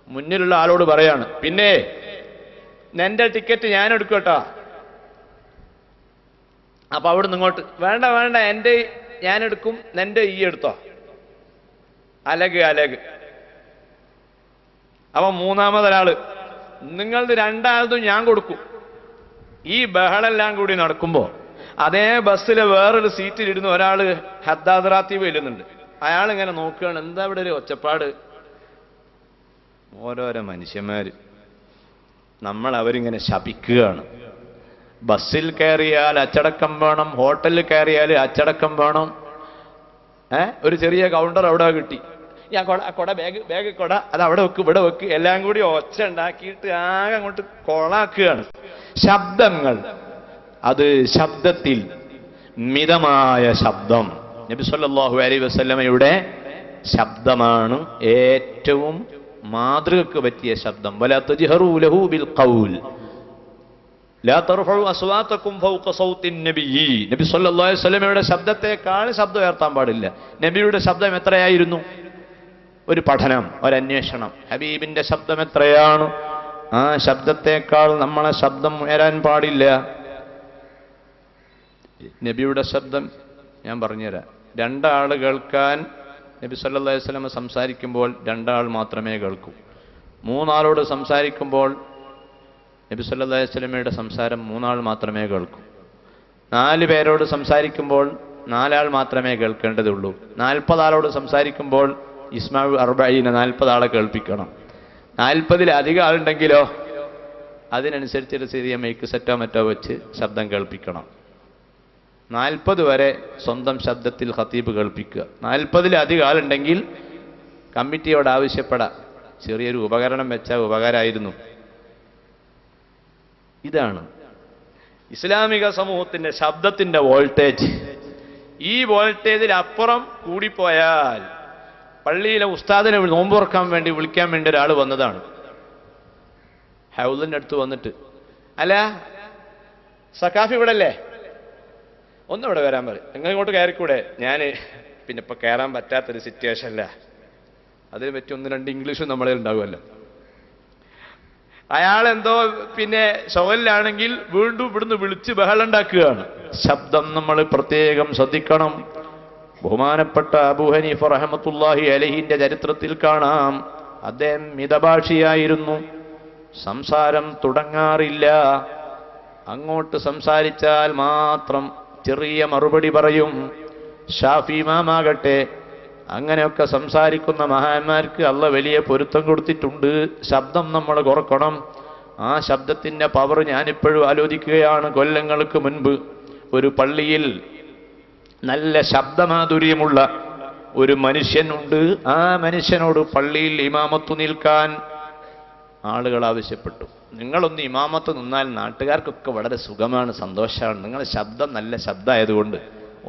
മുന്നിലുള്ള ആളോട് പറയാണ്, പിന്നെ നിന്റെ ടിക്കറ്റ് ഞാൻ എടുക്കട്ടോ. അപ്പൊ അവിടെ നിന്ന് ഇങ്ങോട്ട്, വേണ്ട എൻ്റെ ഞാൻ എടുക്കും, നിന്റെ ഈ എടുത്തോ. അലഗ്. അപ്പൊ മൂന്നാമതൊരാള്, നിങ്ങളുടെ രണ്ടാമതും ഞാൻ കൊടുക്കും. ഈ ബഹളെല്ലാം കൂടി നടക്കുമ്പോ അതേ ബസ്സിലെ വേറൊരു സീറ്റിലിരുന്ന് ഒരാള് ഹദ്ദാദ് റാത്തീബ് ചെല്ലുന്നുണ്ട്. അയാൾ ഇങ്ങനെ നോക്കുകയാണ്, എന്താ ഇവിടെ ഒരു ഒച്ചപ്പാട്? ഓരോരോ മനുഷ്യന്മാര് അവരിങ്ങനെ ശപിക്കുകയാണ്. ബസ്സിൽ കയറിയാൽ അച്ചടക്കം വേണം, ഹോട്ടലിൽ കയറിയാൽ അച്ചടക്കം വേണം. ഒരു ചെറിയ കൗണ്ടർ അവിടെ കിട്ടി, ഞാൻ ബാഗ് കൊട അത് അവിടെ വെക്ക്, ഇവിടെ വെക്ക്, എല്ലാം കൂടി ഒച്ച ഉണ്ടാക്കിയിട്ട് ആകെ അങ്ങോട്ട് കൊളാക്കുകയാണ്. ശബ്ദങ്ങൾ, അത് ശബ്ദത്തിൽ മിതമായ ശബ്ദം. നബി സല്ലല്ലാഹു അലൈഹി വസല്ലമയുടെ ശബ്ദമാണ് ഏറ്റവും മാതൃകക്ക് പറ്റിയ ശബ്ദം. വലാ തജ്ഹറൂ ലഹു ബിൽ ഖൗൽ ലാ തർഫഉ അസ്വാതകും ഫൗക സൗത്തിൻ നബിയ്യി. നബി സല്ലല്ലാഹു അലൈഹി വസല്ലമയുടെ ശബ്ദത്തെക്കാൾ ശബ്ദം ഉയർത്താൻ പാടില്ല. നബിയുടെ ശബ്ദം എത്രയായിരുന്നു? ഒരു പഠനം, ഒരു അന്വേഷണം. ഹബീബിന്റെ ശബ്ദം എത്രയാണ്? ആ ശബ്ദത്തെക്കാൾ നമ്മളെ ശബ്ദം ഉയരാൻ പാടില്ല. നബിയുടെ ശബ്ദം ഞാൻ പറഞ്ഞുതരാം. 2 ആൾ കേൾക്കാൻ നബി സല്ലല്ലാഹു അലൈഹി വസല്ലം സംസാരിക്കുമ്പോൾ 2 ആൾ മാത്രമേ കേൾക്കൂ. 3 ആളോട് സംസാരിക്കുമ്പോൾ നബി സല്ലല്ലാഹു അലൈഹി വസല്ലമയുടെ സംസാരം 3 ആൾ മാത്രമേ കേൾക്കൂ. 4 പേരോട് സംസാരിക്കുമ്പോൾ 4 ആൾ മാത്രമേ കേൾക്കേണ്ടതുള്ളൂ. 40 ആളോട് സംസാരിക്കുമ്പോൾ ഇസ്മാഉ 40 40 ആളെ കേൾപ്പിക്കണം. 40-ലധികം ആളുണ്ടെങ്കിലോ അതിനനുസരിച്ചൊരു ചെറിയ മൈക്ക് സെറ്റോ മറ്റോ വെച്ച് ശബ്ദം കേൾപ്പിക്കണം. 40 വരെ സ്വന്തം ശബ്ദത്തിൽ ഖതീബ് കേൾപ്പിക്കുക. 40-ലധികം ആളുണ്ടെങ്കിൽ കമ്മിറ്റിയോട് ആവശ്യപ്പെടാം, ചെറിയൊരു ഉപകരണം വെച്ചാൽ ഉപകാരമായിരുന്നു. ഇതാണ് ഇസ്ലാമിക സമൂഹത്തിന്റെ ശബ്ദത്തിന്റെ വോൾട്ടേജ്, ഈ വോൾട്ടേജിൽ അപ്പുറം കൂടിപ്പോയാൽ പള്ളിയിലെ ഉസ്താദിനെ നോമ്പ് തുറക്കാൻ വേണ്ടി വിളിക്കാൻ വേണ്ടി ഒരാൾ വന്നതാണ്. ഹൗലിന്റെ അടുത്ത് വന്നിട്ട്, അല്ല സക്കാഫി ഇവിടെ അല്ലേ, ഒന്നിവിടെ വരാൻ പറയും, നിങ്ങൾ ഇങ്ങോട്ട് കയറിക്കൂടെ? ഞാൻ പിന്നെ ഇപ്പൊ കയറാൻ പറ്റാത്തൊരു സിറ്റുവേഷൻ അല്ല, അതിനെ പറ്റി ഒന്ന് രണ്ട് ഇംഗ്ലീഷും നമ്മളിൽ ഉണ്ടാവുമല്ലോ. അയാളെന്തോ പിന്നെ ഷോലിലാണെങ്കിൽ വീണ്ടും ഇവിടുന്ന് വിളിച്ച് ബഹളം ഉണ്ടാക്കുകയാണ്. ശബ്ദം നമ്മൾ പ്രത്യേകം ശ്രദ്ധിക്കണം. ബഹുമാനപ്പെട്ട അബൂ ഹനീഫ റഹ്മത്തുള്ളാഹി അലൈഹിന്റെ ചരിത്രത്തിൽ കാണാം, അദ്ദേഹം മിതഭാഷിയായിരുന്നു, സംസാരം തുടങ്ങാറില്ല, അങ്ങോട്ട് സംസാരിച്ചാൽ മാത്രം ചെറിയ മറുപടി പറയും. ഷാഫി ഇമാമാകട്ടെ അങ്ങനെയൊക്കെ സംസാരിക്കുന്ന മഹാന്മാർക്ക് അള്ള വലിയ പൊരുത്തം കൊടുത്തിട്ടുണ്ട്. ശബ്ദം നമ്മൾ കുറക്കണം. ആ ശബ്ദത്തിന്റെ പവർ ഞാനിപ്പോഴും ആലോചിക്കുകയാണ്. കൊല്ലങ്ങൾക്ക് മുൻപ് ഒരു പള്ളിയിൽ നല്ല ശബ്ദമാധുര്യമുള്ള ഒരു മനുഷ്യനുണ്ട്. ആ മനുഷ്യനോട് പള്ളിയിൽ ഇമാമത്ത് നിൽക്കാൻ ആളുകൾ ആവശ്യപ്പെട്ടു. നിങ്ങളൊന്ന് ഇമാമത്ത് നിന്നാൽ നാട്ടുകാർക്കൊക്കെ വളരെ സുഖമാണ്, സന്തോഷമാണ്, നിങ്ങളുടെ ശബ്ദം നല്ല ശബ്ദമായതുകൊണ്ട്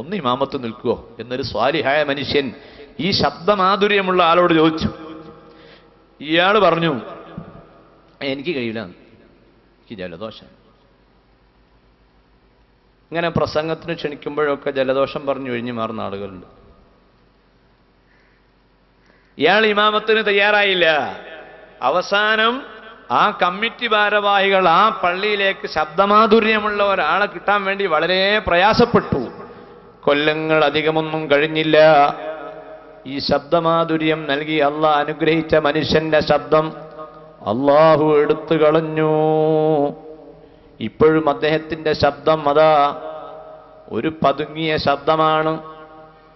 ഒന്ന് ഇമാമത്ത് നിൽക്കുവോ എന്നൊരു സ്വാലിഹായ മനുഷ്യൻ ഈ ശബ്ദമാധുര്യമുള്ള ആളോട് ചോദിച്ചു. ഇയാൾ പറഞ്ഞു, എനിക്ക് കഴിയില്ല, എനിക്ക് ജലദോഷം. ഇങ്ങനെ പ്രസംഗത്തിന് ക്ഷണിക്കുമ്പോഴൊക്കെ ജലദോഷം പറഞ്ഞു ഒഴിഞ്ഞു മാറുന്ന ആളുകളുണ്ട്. ഇയാൾ ഇമാമത്തിന് തയ്യാറായില്ല. അവസാനം ആ കമ്മിറ്റി ഭാരവാഹികൾ ആ പള്ളിയിലേക്ക് ശബ്ദമാധുര്യമുള്ള ഒരാളെ കിട്ടാൻ വേണ്ടി വളരെ പ്രയാസപ്പെട്ടു. കൊല്ലങ്ങൾ അധികമൊന്നും കഴിഞ്ഞില്ല. ഈ ശബ്ദമാധുര്യം നൽകി അള്ളാഹ് അനുഗ്രഹിച്ച മനുഷ്യന്റെ ശബ്ദം അള്ളാഹു എടുത്തു കളഞ്ഞു. ഇപ്പോഴും അദ്ദേഹത്തിന്റെ ശബ്ദം അതാ ഒരു പതുങ്ങിയ ശബ്ദമാണ്,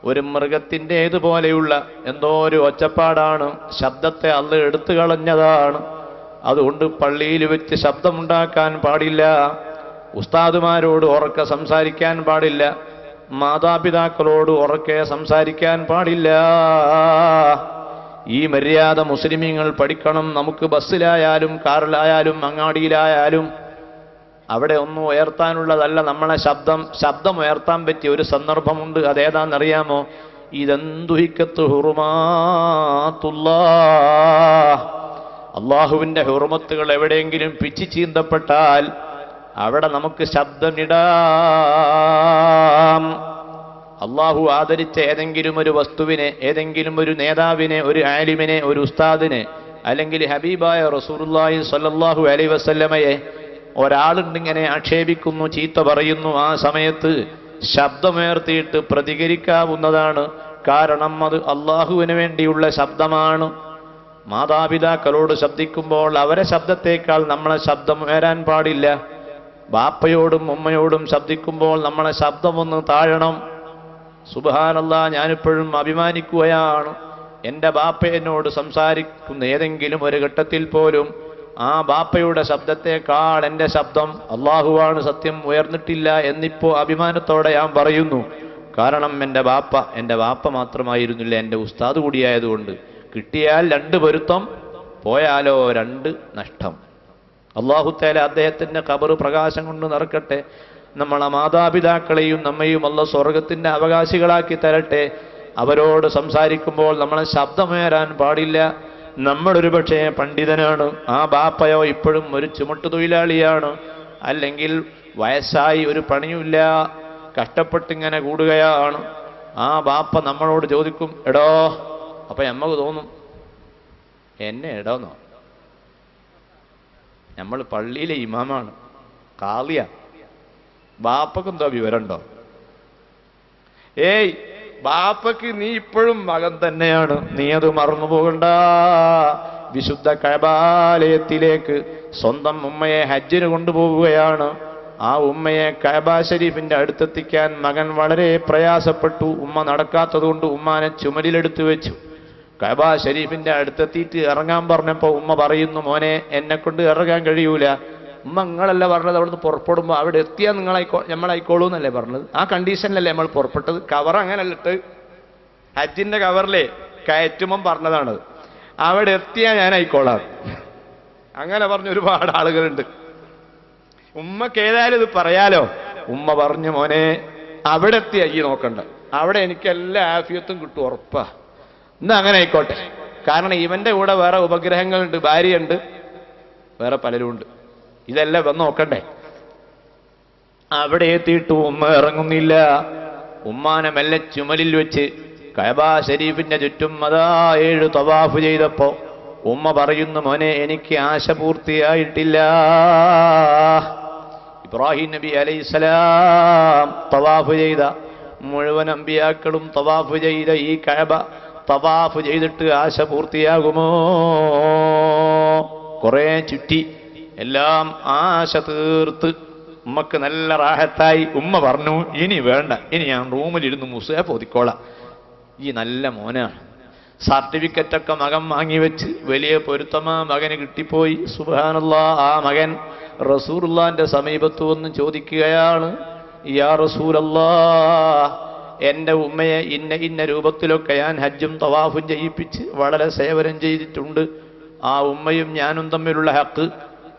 ഒരു മൃഗത്തിൻ്റെതുപോലെയുള്ള എന്തോ ഒരു ഒച്ചപ്പാടാണ്. ശബ്ദത്തെ അള്ളാഹ് എടുത്തു കളഞ്ഞതാണ്. അതുകൊണ്ട് പള്ളിയിൽ വെച്ച് ശബ്ദമുണ്ടാക്കാൻ പാടില്ല, ഉസ്താദുമാരോട് ഉറക്കെ സംസാരിക്കാൻ പാടില്ല, മാതാപിതാക്കളോട് ഉറക്കെ സംസാരിക്കാൻ പാടില്ല. ഈ മര്യാദ മുസ്ലിമീങ്ങൾ പഠിക്കണം. നമുക്ക് ബസ്സിലായാലും കാറിലായാലും അങ്ങാടിയിലായാലും അവിടെ ഒന്നും ഉയർത്താനുള്ളതല്ല നമ്മളെ ശബ്ദം ഉയർത്താൻ പറ്റിയ ഒരു സന്ദർഭമുണ്ട്. അതേതാണെന്നറിയാമോ? ഇദന്തുഹിക്കത്ത് ഹുറുമാത്തുല്ലാഹ്, അള്ളാഹുവിന്റെ ഹുറുമത്തുകൾ എവിടെയെങ്കിലും പിച്ചി ചീന്തപ്പെട്ടാൽ അവിടെ നമുക്ക് ശബ്ദമിടാം. അള്ളാഹു ആദരിച്ച ഏതെങ്കിലും ഒരു വസ്തുവിനെ, ഏതെങ്കിലും ഒരു നേതാവിനെ, ഒരു ആലിമിനെ, ഒരു ഉസ്താദിനെ, അല്ലെങ്കിൽ ഹബീബായ റസൂലുള്ളാഹി സ്വല്ലല്ലാഹു അലൈഹി വസല്ലമയെ ഒരാളുണ്ടിങ്ങനെ ആക്ഷേപിക്കുന്നു, ചീത്ത പറയുന്നു, ആ സമയത്ത് ശബ്ദമുയർത്തിയിട്ട് പ്രതികരിക്കാവുന്നതാണ്. കാരണം അത് അള്ളാഹുവിന് വേണ്ടിയുള്ള ശബ്ദമാണ്. മാതാപിതാക്കളോട് ശബ്ദിക്കുമ്പോൾ അവരെ ശബ്ദത്തേക്കാൾ നമ്മളെ ശബ്ദം ഉയരാൻ പാടില്ല. ബാപ്പയോടും ഉമ്മയോടും ശബ്ദിക്കുമ്പോൾ നമ്മളെ ശബ്ദമൊന്ന് താഴണം. സുബ്ഹാനല്ലാഹ്, ഞാനിപ്പോഴും അഭിമാനിക്കുകയാണ്. എൻ്റെ ബാപ്പ എന്നോട് സംസാരിക്കുന്ന ഏതെങ്കിലും ഒരു ഘട്ടത്തിൽ പോലും ആ ബാപ്പയുടെ ശബ്ദത്തേക്കാൾ എൻ്റെ ശബ്ദം, അള്ളാഹുവാണ് സത്യം, ഉയർന്നിട്ടില്ല എന്നിപ്പോ അഭിമാനത്തോടെ ഞാൻ പറയുന്നു. കാരണം എൻ്റെ ബാപ്പ മാത്രമായിരുന്നില്ല, എൻ്റെ ഉസ്താദ് കൂടിയായതുകൊണ്ട് കിട്ടിയാൽ 2 പൊരുത്തം, പോയാലോ 2 നഷ്ടം. അല്ലാഹു തആല അദ്ദേഹത്തിന്റെ ഖബർ പ്രകാശം കൊണ്ട് നിറക്കട്ടെ. നമ്മളെ മാതാപിതാക്കളെയും നമ്മയും അല്ലാഹു സ്വർഗത്തിന്റെ അവകാശികളാക്കി തരട്ടെ. അവരോട് സംസാരിക്കുമ്പോൾ നമ്മളെ ശബ്ദമുയരാൻ പാടില്ല. നമ്മളൊരു പക്ഷേ പണ്ഡിതനാണ്, ആ ബാപ്പയോ ഇപ്പോഴും ഒരു ചുമട്ടുതൊഴിലാളിയാണ്, അല്ലെങ്കിൽ വയസ്സായി ഒരു പണിയുമില്ല, കഷ്ടപ്പെട്ടിങ്ങനെ കൂടുകയാണ്. ആ ബാപ്പ നമ്മളോട് ചോദിക്കും, എടോ. അപ്പൊ നമുക്ക് തോന്നും, എന്നെ എടോന്നോ? നമ്മൾ പള്ളിയിലെ ഇമാമാണ്, കാളിയ, ബാപ്പക്കെന്തോ വിവരമുണ്ടോ? ഏയ്, ബാപ്പക്ക് നീ ഇപ്പോഴും മകൻ തന്നെയാണ്, നീ അത് മറന്നു പോകണ്ട. വിശുദ്ധ കഅബാലയത്തിലേക്ക് സ്വന്തം ഉമ്മയെ ഹജ്ജിന് കൊണ്ടുപോവുകയാണ്. ആ ഉമ്മയെ കഅബ ശരീഫിന്റെ അടുത്തെത്തിക്കാൻ മകൻ വളരെ പ്രയാസപ്പെട്ടു. ഉമ്മ നടക്കാത്തത് കൊണ്ട് ഉമ്മാനെ ചുമലിലെടുത്തു വെച്ചു. കഅബ ശരീഫിന്റെ അടുത്തെത്തിയിട്ട് ഇറങ്ങാൻ പറഞ്ഞപ്പോൾ ഉമ്മ പറയുന്നു, മോനെ, എന്നെ കൊണ്ട് ഇറങ്ങാൻ കഴിയൂല. ഉമ്മ, നിങ്ങളല്ല പറഞ്ഞത് അവിടുന്ന് പുറപ്പെടുമ്പോൾ അവിടെ എത്തിയാൽ നമ്മളായിക്കോളൂ എന്നല്ലേ പറഞ്ഞത്? ആ കണ്ടീഷനിലല്ലേ നമ്മൾ പുറപ്പെട്ടത്? കവർ അങ്ങനല്ലിട്ട് ഹജ്ജിന്റെ കവറിലെ കയറ്റുമ്പം പറഞ്ഞതാണത്. അവിടെ എത്തിയാൽ ഞാൻ ആയിക്കോളാം. അങ്ങനെ പറഞ്ഞ ഒരുപാട് ആളുകളുണ്ട്. ഉമ്മക്ക് ഏതായാലും ഇത് പറയാലോ. ഉമ്മ പറഞ്ഞു, മോനെ അവിടെ എത്തി അയ്യ നോക്കണ്ട, അവിടെ എനിക്ക് എല്ലാ ആഫിയത്തും കിട്ടും, ഉറപ്പാ. ഇന്ന് അങ്ങനെ ആയിക്കോട്ടെ. കാരണം ഇവന്റെ കൂടെ വേറെ ഉപഗ്രഹങ്ങളുണ്ട്, ഭാര്യയുണ്ട്, വേറെ പലരും ഉണ്ട്. ഇതെല്ലാം വന്ന് നോക്കണ്ടേ. അവിടെ എത്തിയിട്ട് ഉമ്മ ഇറങ്ങുന്നില്ല. ഉമ്മാനെ മെല്ലെ ചുമലിൽ വെച്ച് കഅബ ശരീഫിന്റെ ചുറ്റും അതാ 7 തവാഫ് ചെയ്തപ്പോ ഉമ്മ പറയുന്നു, മോനെ എനിക്ക് ആശ പൂർത്തിയായിട്ടില്ല. ഇബ്രാഹിം നബി അലൈഹിസ്സലാം തവാഫ് ചെയ്ത, മുഴുവൻ അമ്പിയാക്കളും തവാഫ് ചെയ്ത ഈ കഅബ തവാഫ് ചെയ്തിട്ട് ആശ പൂർത്തിയാകുമോ? കുറെ ചുറ്റി എല്ലാം ആശ തീർത്ത് ഉമ്മക്ക് നല്ല റാഹത്തായി. ഉമ്മ പറഞ്ഞു, ഇനി വേണ്ട, ഇനി ഞാൻ റൂമിലിരുന്ന് മുസ്ഹഫ് ഓതിക്കോളാം. ഈ നല്ല മോനാണ്. സർട്ടിഫിക്കറ്റൊക്കെ മകൻ വാങ്ങിവെച്ച് വലിയ പൊരുത്തമാ മകന് കിട്ടിപ്പോയി. സുബ്ഹാനല്ലാഹ്. ആ മകൻ റസൂലുള്ളാഹിന്റെ സമീപത്ത് വന്ന് ചോദിക്കുകയാണ്, യാ റസൂലല്ലാഹ്, എന്റെ ഉമ്മയെ ഇന്ന രൂപത്തിലൊക്കെ ഞാൻ ഹജ്ജും തവാഫും ചെയ്യിപ്പിച്ച് വളരെ സേവനം ചെയ്തിട്ടുണ്ട്. ആ ഉമ്മയും ഞാനും തമ്മിലുള്ള ഹക്ക്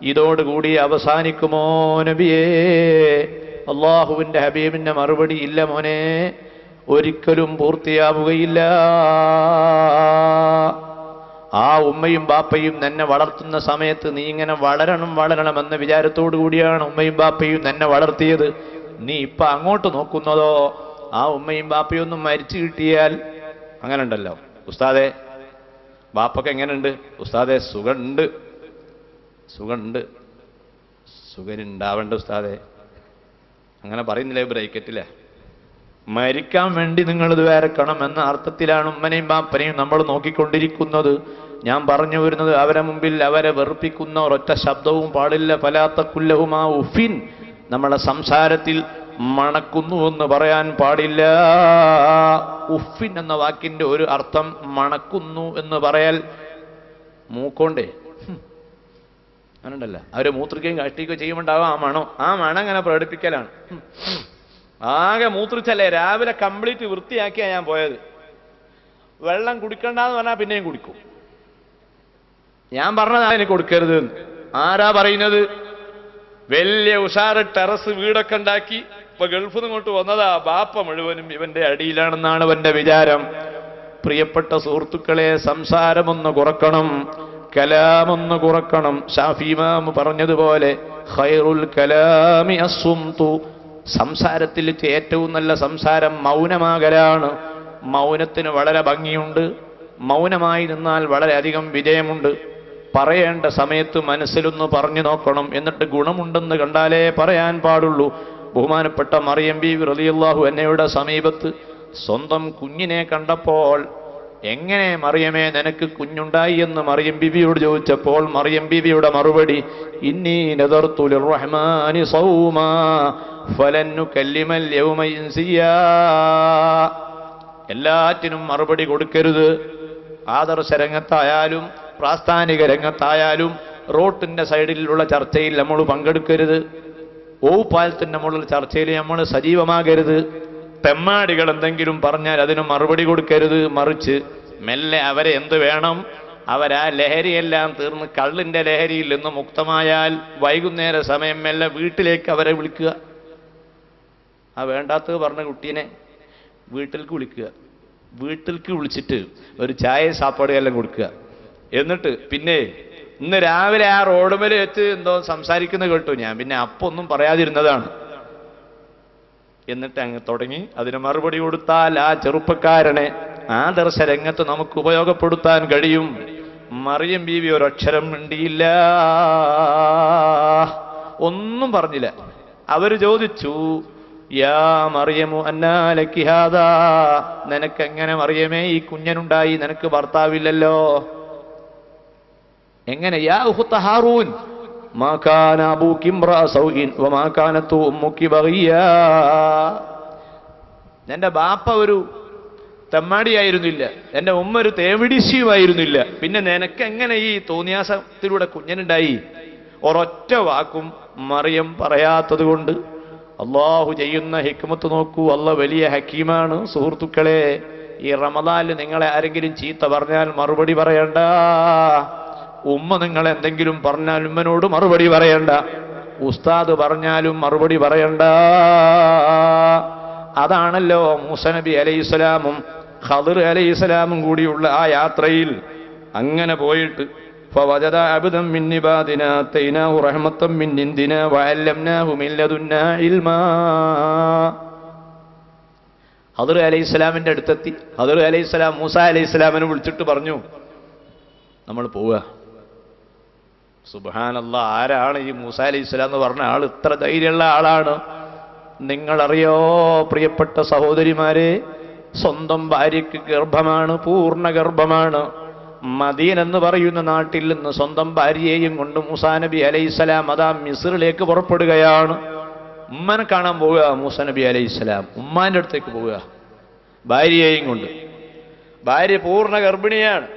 ഇതോടുകൂടി അവസാനിക്കുമോ നബിയേ? അള്ളാഹുവിന്റെ ഹബീബിന്റെ മറുപടി, ഇല്ല മോനെ, ഒരിക്കലും പൂർത്തിയാവുകയില്ല. ആ ഉമ്മയും ബാപ്പയും നിന്നെ വളർത്തുന്ന സമയത്ത് നീ ഇങ്ങനെ വളരണമെന്ന വിചാരത്തോടു കൂടിയാണ് ഉമ്മയും ബാപ്പയും നിന്നെ വളർത്തിയത്. നീ ഇപ്പൊ അങ്ങോട്ട് നോക്കുന്നതോ ആ ഉമ്മയും ബാപ്പയും ഒന്നും മരിച്ചു കിട്ടിയാൽ അങ്ങനെ ഉണ്ടല്ലോ. ഉസ്താദെ ബാപ്പക്ക് എങ്ങനെയുണ്ട്? ഉസ്താദെ സുഖമുണ്ട്, സുഖനുണ്ടാവണ്ട ഉസ്താദെ. അങ്ങനെ പറയുന്നില്ലേ ബ്രേക്കറ്റിലെ? മരിക്കാൻ വേണ്ടി നിങ്ങളിത് വേറെക്കണം എന്ന അർത്ഥത്തിലാണ് ഉമ്മനെയും ബാപ്പനെയും നമ്മൾ നോക്കിക്കൊണ്ടിരിക്കുന്നത്. ഞാൻ പറഞ്ഞു വരുന്നത്, അവരെ മുമ്പിൽ അവരെ വെറുപ്പിക്കുന്ന ഒരൊറ്റ ശബ്ദവും പാടില്ല. ഫലാത്ത കുല്ലഹുമാ ഉഫിൻ. നമ്മളെ സംസാരത്തിൽ മണക്കുന്നു എന്ന് പറയാൻ പാടില്ല. ഉഫിൻ എന്ന വാക്കിന്റെ ഒരു അർത്ഥം മണക്കുന്നു എന്ന് പറയാൽ മൂക്കോണ്ടേ അങ്ങനെയുണ്ടല്ല, അവര് മൂത്രിക്കുകയും കാഷ്ടിക്കുകയും ചെയ്യുമ്പോണ്ടാവും ആ മണം അങ്ങനെ പ്രകടിപ്പിക്കലാണ്. ആകെ മൂത്രിച്ചല്ലേ, രാവിലെ കംപ്ലീറ്റ് വൃത്തിയാക്കിയാ ഞാൻ പോയത്. വെള്ളം കുടിക്കണ്ടെന്ന് പറഞ്ഞാൽ പിന്നെയും കുടിക്കും. ഞാൻ പറഞ്ഞതാ എനിക്ക് കൊടുക്കരുത് എന്ന്. ആരാ പറയുന്നത്? വലിയ ഉഷാറ് ടെറസ് വീടൊക്കെ ഉണ്ടാക്കി ഇപ്പൊ ഗൾഫിൽ നിന്ന് ഇങ്ങോട്ട് വന്നതാ. ബാപ്പ മുഴുവനും ഇവന്റെ അടിയിലാണെന്നാണ് അവന്റെ വിചാരം. പ്രിയപ്പെട്ട സുഹൃത്തുക്കളെ, സംസാരമൊന്ന് കുറക്കണം, കലാമൊന്ന് കുറക്കണം. ഷാഫി ഇമാം പറഞ്ഞതുപോലെ ഖൈറുൽ കലാമി അസ്സുംതു. സംസാരത്തിൽ ഏറ്റവും നല്ല സംസാരം മൗനമാകലാണ്. മൗനത്തിന് വളരെ ഭംഗിയുണ്ട്. മൗനമായി നിന്നാൽ വളരെയധികം വിജയമുണ്ട്. പറയേണ്ട സമയത്ത് മനസ്സിലൊന്ന് പറഞ്ഞു നോക്കണം. എന്നിട്ട് ഗുണമുണ്ടെന്ന് കണ്ടാലേ പറയാൻ പാടുള്ളൂ. ബഹുമാനപ്പെട്ട മറിയം ബീവി റളിയല്ലാഹു അൻഹയുടെ സമീപത്ത് സ്വന്തം കുഞ്ഞിനെ കണ്ടപ്പോൾ, എങ്ങനെ മറിയമേ നിനക്ക് കുഞ്ഞുണ്ടായി എന്ന് മറിയം ബീവിയോട് ചോദിച്ചപ്പോൾ മറിയം ബീവിയുടെ മറുപടി, ഇന്നി നദർതു ലിർറഹ്മാനി സൗമാ ഫലൻ നുകല്ലിമൽ യൗമ ഇൻസിയാ. എല്ലാറ്റിനും മറുപടി കൊടുക്കരുത്. ആദർശ രംഗത്തായാലും പ്രാസ്ഥാനിക രംഗത്തായാലും റോട്ടിന്റെ സൈഡിലുള്ള ചർച്ചയിൽ നമ്മൾ പങ്കെടുക്കരുത്. ഓവുപാലത്തിന്റെ മുകളിൽ ചർച്ചയിൽ നമ്മൾ സജീവമാകരുത്. തെമ്മാടികൾ എന്തെങ്കിലും പറഞ്ഞാൽ അതിന് മറുപടി കൊടുക്കരുത്. മറിച്ച് മെല്ലെ അവരെ എന്ത് വേണം, അവരാ ലഹരിയെല്ലാം തീർന്ന് കള്ളിന്റെ ലഹരിയിൽ നിന്ന് മുക്തമായാൽ വൈകുന്നേര സമയം മെല്ലെ വീട്ടിലേക്ക് അവരെ വിളിക്കുക. ആ വേണ്ടാത്തത് പറഞ്ഞ കുട്ടീനെ വീട്ടിലേക്ക് വിളിക്കുക. വീട്ടിലേക്ക് വിളിച്ചിട്ട് ഒരു ചായ സാപ്പാട് എല്ലാം കൊടുക്കുക. എന്നിട്ട് പിന്നെ ഇന്ന് രാവിലെ ആ റോഡുമേൽ വെച്ച് എന്തോ സംസാരിക്കുന്നത് കേട്ടു ഞാൻ. പിന്നെ അപ്പൊ ഒന്നും പറയാതിരുന്നതാണ്. എന്നിട്ട് അങ്ങ് തുടങ്ങി അതിന് മറുപടി കൊടുത്താൽ ആ ചെറുപ്പക്കാരനെ ആദർശ രംഗത്ത് നമുക്ക് ഉപയോഗപ്പെടുത്താൻ കഴിയും. മറിയം ബീവി ഒരക്ഷരം മിണ്ടിയില്ല, ഒന്നും പറഞ്ഞില്ല. അവര് ചോദിച്ചു, യാ മറിയമു അന്നാ ലക്കി ഹാദാ, നിനക്കെങ്ങനെ മറിയമേ ഈ കുഞ്ഞനുണ്ടായി? നിനക്ക് ഭർത്താവില്ലല്ലോ. എങ്ങനെ? യാ ഉഖ്ത ഹാറൂൻ മാ കാന അബൂകി ഇംറഅ സൗഇൻ വമാ കാനതു ഉമ്മുകി ബഗിയാ. എന്റെ ബാപ്പ ഒരു തെമ്മാടിയായിരുന്നില്ല, എന്റെ ഉമ്മ ഒരു തേവിടിശിയുമായിരുന്നില്ല. പിന്നെ നിനക്ക് എങ്ങനെ ഈ തോന്നിയാസത്തിലൂടെ കുഞ്ഞനുണ്ടായി? ഒരൊറ്റ വാക്കും മറിയം പറയാത്തത് കൊണ്ട് അള്ളാഹു ചെയ്യുന്ന ഹിക്മത്ത് നോക്കൂ. അള്ളാഹ് വലിയ ഹക്കീമാണ്. സുഹൃത്തുക്കളെ, ഈ റമദാനിൽ നിങ്ങളെ ആരെങ്കിലും ചീത്ത പറഞ്ഞാൽ മറുപടി പറയണ്ട. ഉമ്മ നിങ്ങൾ എന്തെങ്കിലും പറഞ്ഞാൽ ഉമ്മനോട് മറുപടി പറയണ്ട. ഉസ്താദ് പറഞ്ഞാലും മറുപടി പറയണ്ട. അതാണല്ലോ മൂസ നബി അലൈഹിസ്സലാമും ഖദർ അലൈഹിസ്സലാമും കൂടിയുള്ള ആ യാത്രയിൽ അങ്ങനെ പോയിട്ട് فوجد عبدا من عبادنا آتيناه رحمة من عندنا وعلمناه من لدنا علما. ഖദർ അലൈഹിസ്സലാമിന്റെ അടുത്തെത്തി. ഖദർ അലൈഹിസ്സലാം മൂസ അലൈഹിസ്സലാമിനെ വിളിച്ചിട്ട് പറഞ്ഞു, നമ്മൾ പോവുക. സുബ്ഹാനല്ലാഹ്, ആരാണ് ഈ മൂസ അലൈഹിസ്സലാം എന്ന് പറഞ്ഞ ആൾ? ഇത്ര ധൈര്യമുള്ള ആളാണ്. നിങ്ങളറിയോ പ്രിയപ്പെട്ട സഹോദരിമാരെ, സ്വന്തം ഭാര്യയ്ക്ക് ഗർഭമാണ്, പൂർണ്ണ ഗർഭമാണ്. മദീന എന്ന് പറയുന്ന നാട്ടിൽ നിന്ന് സ്വന്തം ഭാര്യയെയും കൊണ്ട് മൂസാ നബി അലൈഹിസ്സലാം അതാ മിസ്റിലേക്ക് പുറപ്പെടുകയാണ്. ഉമ്മനെ കാണാൻ പോവുക മൂസാ നബി അലൈഹിസ്സലാം. ഉമ്മാന്റെ അടുത്തേക്ക് പോവുക ഭാര്യയെയും കൊണ്ട്. ഭാര്യ പൂർണ്ണ ഗർഭിണിയാണ്.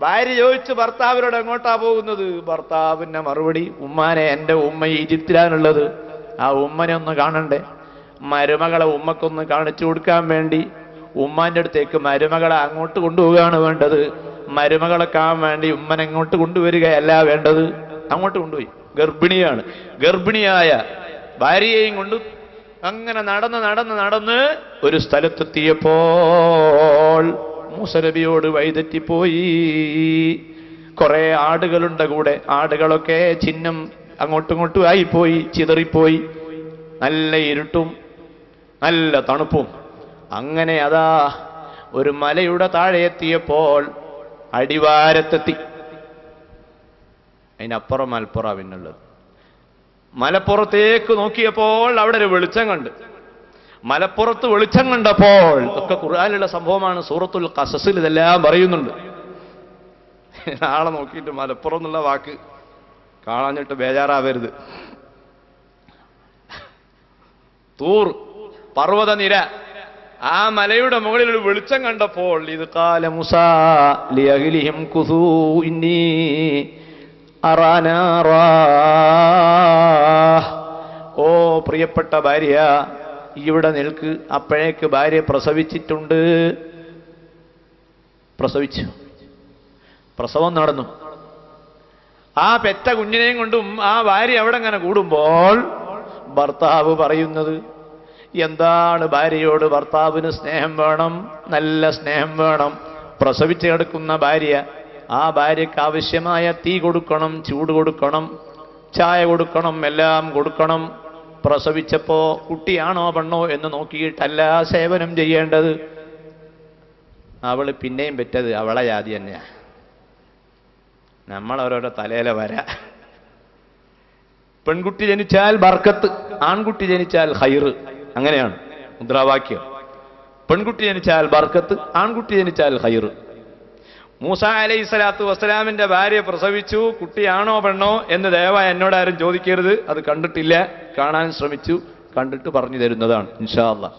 ഭാര്യ ചോദിച്ച് ഭർത്താവിനോട് എങ്ങോട്ടാ പോകുന്നത്? ഭർത്താവിന്റെ മറുപടി, ഉമ്മാനെ, എൻ്റെ ഉമ്മ ഈജിപ്തിലാണുള്ളത്, ആ ഉമ്മനെ ഒന്ന് കാണണ്ടേ. മരുമകളെ ഉമ്മക്കൊന്ന് കാണിച്ചു കൊടുക്കാൻ വേണ്ടി ഉമ്മാന്റെ അടുത്തേക്ക് മരുമകളെ അങ്ങോട്ട് കൊണ്ടുപോവുകയാണ് വേണ്ടത്. മരുമകളെ കാണാൻ വേണ്ടി ഉമ്മനെ അങ്ങോട്ട് കൊണ്ടുവരികയല്ല വേണ്ടത്, അങ്ങോട്ട് കൊണ്ടുപോയി. ഗർഭിണിയാണ്. ഗർഭിണിയായ ഭാര്യയെയും കൊണ്ട് അങ്ങനെ നടന്ന് ഒരു സ്ഥലത്തെത്തിയപ്പോൾ മൂസ നബിയോട് വഴിതെറ്റിപ്പോയി. കുറെ ആടുകളുണ്ട് കൂടെ. ആടുകളൊക്കെ ചിഹ്നം അങ്ങോട്ടും ഇങ്ങോട്ടും ആയിപ്പോയി, ചിതറിപ്പോയി. നല്ല ഇരുട്ടും നല്ല തണുപ്പും. അങ്ങനെ അതാ ഒരു മലയുടെ താഴെ എത്തിയപ്പോൾ അടിവാരത്തെത്തി. അതിനപ്പുറം മലപ്പുറ പിന്നുള്ളത്. മലപ്പുറത്തേക്ക് നോക്കിയപ്പോൾ അവിടെ ഒരു വെളിച്ചം കണ്ട്. മലപ്പുറത്ത് വെളിച്ചം കണ്ടപ്പോൾ, ഇതൊക്കെ ഖുർആനിലുള്ള സംഭവമാണ്, സൂറത്തുൽ ഖസസിൽ ഇതെല്ലാം പറയുന്നുണ്ട്. നാളെ നോക്കിയിട്ട് മലപ്പുറം എന്നുള്ള വാക്ക് കാണാഞ്ഞിട്ട് ബേജാറാവരുത്. തൂർ പർവ്വതനിര, ആ മലയുടെ മുകളിൽ ഒരു വെളിച്ചം കണ്ടപ്പോൾ ഇത് ഖാല മൂസാ ലിഅഹ്ലിഹിം ഖുസൂ ഇന്നി അറാനാറാ. ഓ പ്രിയപ്പെട്ട ഭാര്യ, ഇവിടെ നിൽക്ക്. അപ്പോഴേക്ക് ഭാര്യ പ്രസവിച്ചിട്ടുണ്ട്. പ്രസവിച്ചു, പ്രസവം നടന്നു. ആ പെറ്റ കുഞ്ഞിനെയും കൊണ്ടും ആ ഭാര്യ അവിടെ അങ്ങനെ കൂടുമ്പോൾ ഭർത്താവ് പറയുന്നത് എന്താണ്? ഭാര്യയോട് ഭർത്താവിന് സ്നേഹം വേണം, നല്ല സ്നേഹം വേണം. പ്രസവിച്ച് കിടക്കുന്ന ഭാര്യ, ആ ഭാര്യയ്ക്ക് ആവശ്യമായ തീ കൊടുക്കണം, ചൂട് കൊടുക്കണം, ചായ കൊടുക്കണം, എല്ലാം കൊടുക്കണം. പ്രസവിച്ചപ്പോ കുട്ടിയാണോ പെണ്ണോ എന്ന് നോക്കിയിട്ടല്ല സേവനം ചെയ്യേണ്ടത്. അവള് പിന്നെയും പെറ്റത് അവളെ ജാതി തന്നെയാ. നമ്മളോരോരോ തലയിലെ വര. പെൺകുട്ടി ജനിച്ചാൽ ബർക്കത്ത്, ആൺകുട്ടി ജനിച്ചാൽ ഖൈറ്, അങ്ങനെയാണ് മുദ്രാവാക്യം. പെൺകുട്ടി ജനിച്ചാൽ ബർക്കത്ത്, ആൺകുട്ടി ജനിച്ചാൽ ഖൈറ്. മൂസ അലൈഹിസ്സലാത്തു വസ്സലാമിന്റെ ഭാര്യ പ്രസവിച്ചു. കുട്ടിയാണോ പെണ്ണോ എന്ന് ദയവായി എന്നോട് ആരും ചോദിക്കരുത്. അത് കണ്ടിട്ടില്ല, കാണാൻ ശ്രമിച്ചു, കണ്ടിട്ട് പറഞ്ഞു തരുന്നതാണ് ഇൻഷാ അല്ലാഹ്.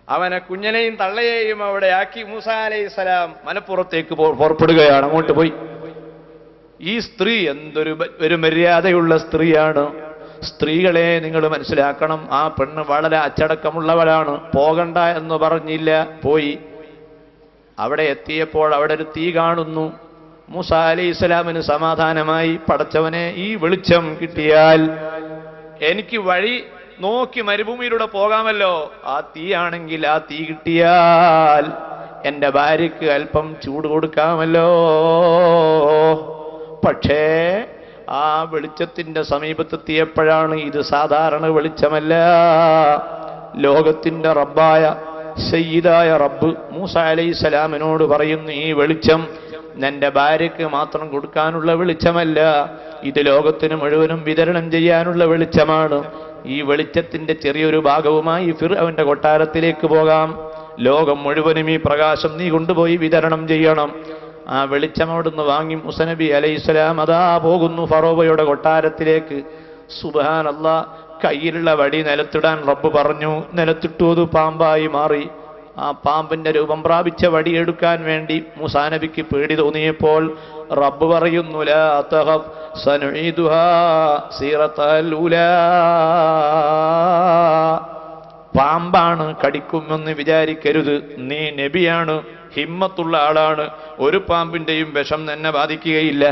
അവനെ കുഞ്ഞനെയും തള്ളയെയും അവിടെ ആക്കി മൂസ അലൈഹിസ്സലാം മലപ്പുറത്തേക്ക് പുറപ്പെടുകയാണ്. അങ്ങോട്ട് പോയി. ഈ സ്ത്രീ എന്തൊരു മര്യാദയുള്ള സ്ത്രീയാണ്. സ്ത്രീകളെ നിങ്ങൾ മനസ്സിലാക്കണം. ആ പെണ്ണ് വളരെ അച്ചടക്കമുള്ളവരാണ്. പോകണ്ട എന്ന് പറഞ്ഞില്ല, പോയി. അവിടെ എത്തിയപ്പോൾ അവിടെ ഒരു തീ കാണുന്നു. മൂസ അലൈഹിസ്സലാമിന് സമാധാനമായി. പടച്ചവനെ, ഈ വെളിച്ചം കിട്ടിയാൽ എനിക്ക് വഴി നോക്കി മരുഭൂമിയിലൂടെ പോകാമല്ലോ. ആ തീയാണെങ്കിൽ ആ തീ കിട്ടിയാൽ എൻ്റെ ഭാര്യയ്ക്ക് അല്പം ചൂട് കൊടുക്കാമല്ലോ. പക്ഷേ ആ വെളിച്ചത്തിന്റെ സമീപത്തെത്തിയപ്പോഴാണ് ഇത് സാധാരണ വെളിച്ചമല്ല. ലോകത്തിന്റെ റബ്ബായ സയ്യിദായ റബ്ബ് മൂസ അലൈഹിസ്സലാമിനോട് പറയുന്നു, ഈ വെളിച്ചം നിന്റെ ഭാര്യയ്ക്ക് മാത്രം കൊടുക്കാനുള്ള വെളിച്ചമല്ല, ഇത് ലോകത്തിന് മുഴുവനും വിതരണം ചെയ്യാനുള്ള വെളിച്ചമാണ്. ഈ വെളിച്ചത്തിന്റെ ചെറിയൊരു ഭാഗവുമായി ഫിർഔന്റെ കൊട്ടാരത്തിലേക്ക് പോകാം. ലോകം മുഴുവനും ഈ പ്രകാശം നീ കൊണ്ടുപോയി വിതരണം ചെയ്യണം. ആ വെളിച്ചം അവിടുന്ന് വാങ്ങി മൂസ നബി അലൈഹിസ്സലാം അതാ പോകുന്നു ഫറോവയുടെ കൊട്ടാരത്തിലേക്ക്. സുബ്ഹാനല്ലാഹ്, കയ്യിലുള്ള വടി നിലത്തിടാൻ റബ്ബ് പറഞ്ഞു. നിലത്തിട്ടു, അത് പാമ്പായി മാറി. ആ പാമ്പിന്റെ രൂപം പ്രാപിച്ച വടി എടുക്കാൻ വേണ്ടി മൂസാ നബിക്ക് പേടി തോന്നിയപ്പോൾ റബ്ബ് പറയുന്നു, ലാ തഖഫ് സനുഈദുഹാ സീറത്തൽ ഊലാ. പാമ്പാണ്, കടിക്കുമെന്ന് വിചാരിക്കരുത്. നീ നബിയാണ്, ഹിമ്മത്തുള്ള ആളാണ്. ഒരു പാമ്പിന്റെയും വിഷം തന്നെ ബാധിക്കുകയില്ല.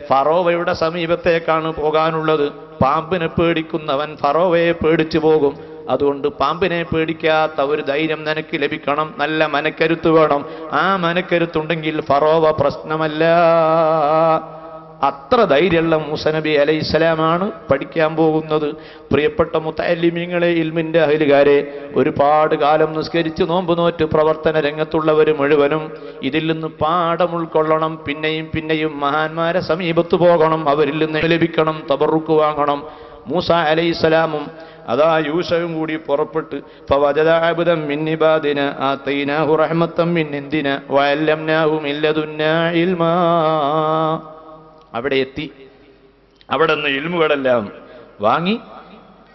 ഫറോവയുടെ സമീപത്തേക്കാണ് പോകാനുള്ളത്. പാമ്പിനെ പേടിക്കുന്നവൻ ഫറോവയെ പേടിച്ചു പോകും. അതുകൊണ്ട് പാമ്പിനെ പേടിക്കാത്ത ഒരു ധൈര്യം നിനക്ക് ലഭിക്കണം. നല്ല മനക്കരുത്ത് വേണം. ആ മനക്കരുത്തുണ്ടെങ്കിൽ ഫറോവ പ്രശ്നമല്ല. അത്ര ധൈര്യമുള്ള മൂസ നബി അലൈഹിസ്സലാമാണ് പഠിക്കാൻ പോകുന്നത്. പ്രിയപ്പെട്ട മുതഅല്ലിമീങ്ങളെ, ഇൽമിന്റെ അഹ്ലുകാരെ, ഒരുപാട് കാലം നിസ്കരിച്ച് നോമ്പ് നോറ്റ് പ്രവർത്തന രംഗത്തുള്ളവർ മുഴുവനും ഇതിൽ നിന്ന് പാഠം ഉൾക്കൊള്ളണം. പിന്നെയും പിന്നെയും മഹാന്മാരെ സമീപത്ത് പോകണം, അവരിൽ നിന്ന് ലഭിക്കണം, തബറുക്ക് വാങ്ങണം. മൂസ അലൈഹിസ്സലാമും അതാ യൂശയും കൂടി പുറപ്പെട്ട് ഫവജദ അബ്ദൻ മിൻ ഇബാദിനാ ആതൈനാഹു റഹ്മത്തൻ മിൻ ഇൻദിനാ വഅല്ലംനാഹു മിൻ ലദുന്നാ ഇൽമാ. അവിടെ എത്തി. അവിടെ നിന്ന് ഇൽമുകളെല്ലാം വാങ്ങി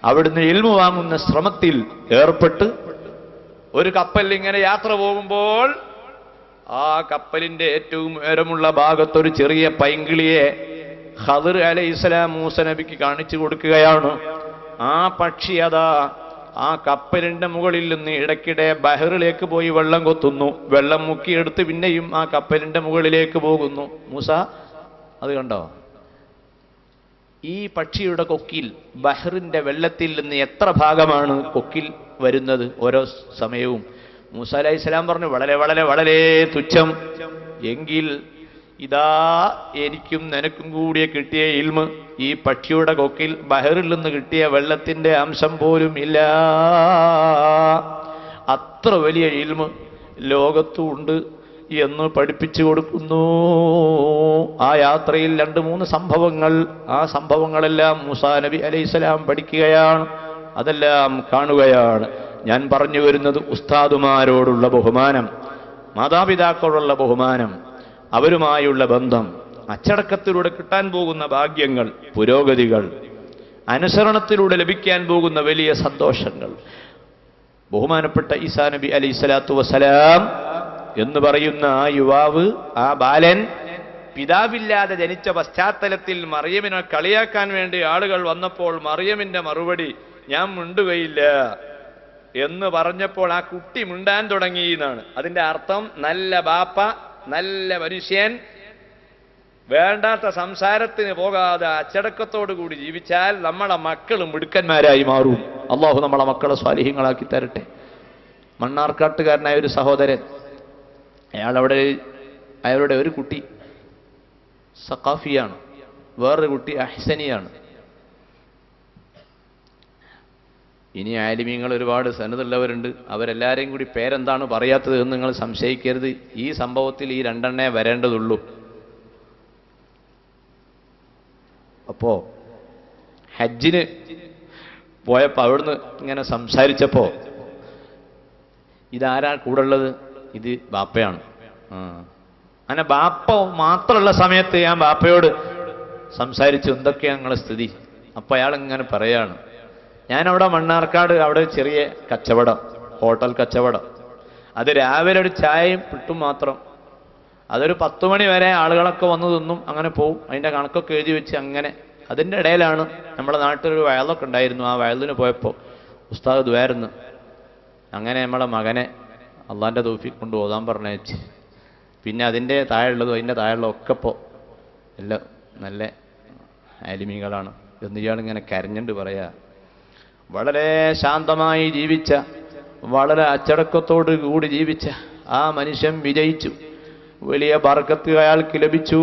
അവിടുന്ന് ഇൽമു വാങ്ങുന്ന ശ്രമത്തിൽ ഏർപ്പെട്ട് ഒരു കപ്പലിൽ ഇങ്ങനെ യാത്ര പോകുമ്പോൾ ആ കപ്പലിന്റെ ഏറ്റവും ഉയരമുള്ള ഭാഗത്തൊരു ചെറിയ പൈങ്കിളിയെ ഖദർ അലൈഹിസ്സലാം മൂസ നബിക്ക് കാണിച്ചു കൊടുക്കുകയാണ്. ആ പക്ഷി അതാ ആ കപ്പലിന്റെ മുകളിൽ നിന്ന് ഇടയ്ക്കിടെ ബഹറിലേക്ക് പോയി വെള്ളം കൊത്തുന്നു. വെള്ളം മുക്കിയെടുത്ത് പിന്നെയും ആ കപ്പലിന്റെ മുകളിലേക്ക് പോകുന്നു. മൂസ അത് കണ്ടോ? ഈ പക്ഷിയുടെ കൊക്കിൽ ബഹറിന്റെ വെള്ളത്തിൽ നിന്ന് എത്ര ഭാഗമാണ് കൊക്കിൽ വരുന്നത് ഓരോ സമയവും? മൂസ അലൈഹിസ്സലാം പറഞ്ഞു, വളരെ വളരെ വളരെ തുച്ഛം. എങ്കിൽ ഇതാ എനിക്കും നിനക്കും കൂടിയ കിട്ടിയ ഇൽമ് ഈ പക്ഷിയുടെ കൊക്കിൽ ബഹറിൽ നിന്ന് കിട്ടിയ വെള്ളത്തിന്റെ അംശം പോലും ഇല്ല. അത്ര വലിയ ഇൽമ് ലോകത്തും ഉണ്ട് എന്ന് പഠിപ്പിച്ചു കൊടുക്കുന്നു. ആ യാത്രയിൽ 2-3 സംഭവങ്ങൾ, ആ സംഭവങ്ങളെല്ലാം മൂസാ നബി അലൈഹിസ്സലാം പഠിക്കുകയാണ്, അതെല്ലാം കാണുകയാണ്. ഞാൻ പറഞ്ഞു വരുന്നത് ഉസ്താദുമാരോടുള്ള ബഹുമാനം, മാതാപിതാക്കളോടുള്ള ബഹുമാനം, അവരുമായുള്ള ബന്ധം, അച്ചടക്കത്തിലൂടെ കിട്ടാൻ പോകുന്ന ഭാഗ്യങ്ങൾ, പുരോഗതികൾ, അനുസരണത്തിലൂടെ ലഭിക്കാൻ പോകുന്ന വലിയ സന്തോഷങ്ങൾ. ബഹുമാനപ്പെട്ട ഈസാ നബി അലൈഹിസ്സലാത്തു വസ്സലാം എന്ന് പറയുന്ന ആ യുവാവ്, ആ ബാലൻ പിതാവില്ലാതെ ജനിച്ച പശ്ചാത്തലത്തിൽ മറിയമിനെ കളിയാക്കാൻ വേണ്ടി ആളുകൾ വന്നപ്പോൾ മറിയമിന്റെ മറുപടി ഞാൻ മിണ്ടുകയില്ല എന്ന് പറഞ്ഞപ്പോൾ ആ കുട്ടി മിണ്ടാൻ തുടങ്ങി എന്നാണ് അതിന്റെ അർത്ഥം. നല്ല ബാപ്പ, നല്ല മനുഷ്യൻ, വേണ്ടാത്ത സംസാരത്തിന് പോകാതെ അച്ചടക്കത്തോടു കൂടി ജീവിച്ചാൽ നമ്മളെ മക്കൾ മിടുക്കന്മാരായി മാറും. അള്ളാഹു നമ്മളെ മക്കളെ സ്വാലിഹ്യങ്ങളാക്കി തരട്ടെ. മണ്ണാർക്കാട്ടുകാരനായ ഒരു സഹോദരൻ, അയാളുടെ ഒരു കുട്ടി സഖാഫിയാണ്, വേറൊരു കുട്ടി അഹ്സനിയാണ്. ഇനി ആലിമീങ്ങൾ ഒരുപാട് സനതുള്ളവരുണ്ട്, അവരെല്ലാവരെയും കൂടി പേരെന്താണ് പറയാത്തത് എന്ന് നിങ്ങൾ സംശയിക്കരുത്. ഈ സംഭവത്തിൽ ഈ 2 വരേണ്ടതുള്ളൂ. അപ്പോ ഹജ്ജിന് പോയപ്പോൾ അവിടുന്ന് ഇങ്ങനെ സംസാരിച്ചപ്പോ ഇതാരാ കൂടെ ഉള്ളത്? ഇത് ബാപ്പയാണ്. അങ്ങനെ ബാപ്പ മാത്രമുള്ള സമയത്ത് ഞാൻ ബാപ്പയോട് സംസാരിച്ചു, എന്തൊക്കെയാണ് നിങ്ങളുടെ സ്ഥിതി? അപ്പൊ അയാൾ ഇങ്ങനെ പറയാണ്, ഞാനവിടെ മണ്ണാർക്കാട് അവിടെ ചെറിയ കച്ചവടം, ഹോട്ടൽ കച്ചവടം, അത് രാവിലെ ഒരു ചായയും പിട്ടും മാത്രം. അതൊരു 10 മണി വരെ ആളുകളൊക്കെ വന്ന് തിന്നും, അങ്ങനെ പോവും. അതിൻ്റെ കണക്കൊക്കെ എഴുതി വെച്ച് അങ്ങനെ. അതിൻ്റെ ഇടയിലാണ് നമ്മുടെ നാട്ടിലൊരു വയലൊക്കെ ഉണ്ടായിരുന്നു. ആ വയലിന് പോയപ്പോൾ ഉസ്താദ് ദ്വാരുന്നു. അങ്ങനെ നമ്മളെ മകനെ അള്ളാൻ്റെ തൗഫീഖ് കൊണ്ട് ഓതാൻ പറഞ്ഞയച്ച്. പിന്നെ അതിൻ്റെ താഴെയുള്ളതും അതിൻ്റെ താഴെയുള്ളതൊക്കെ ഇപ്പോൾ എല്ലാം നല്ല ആലിമീകളാണ് എന്ന് ഇയാളിങ്ങനെ കരഞ്ഞുകൊണ്ട് പറയാ. വളരെ ശാന്തമായി ജീവിച്ച, വളരെ അച്ചടക്കത്തോട് കൂടി ജീവിച്ച ആ മനുഷ്യൻ വിജയിച്ചു. വലിയ ബർക്കത്ത് അയാൾക്ക് ലഭിച്ചു,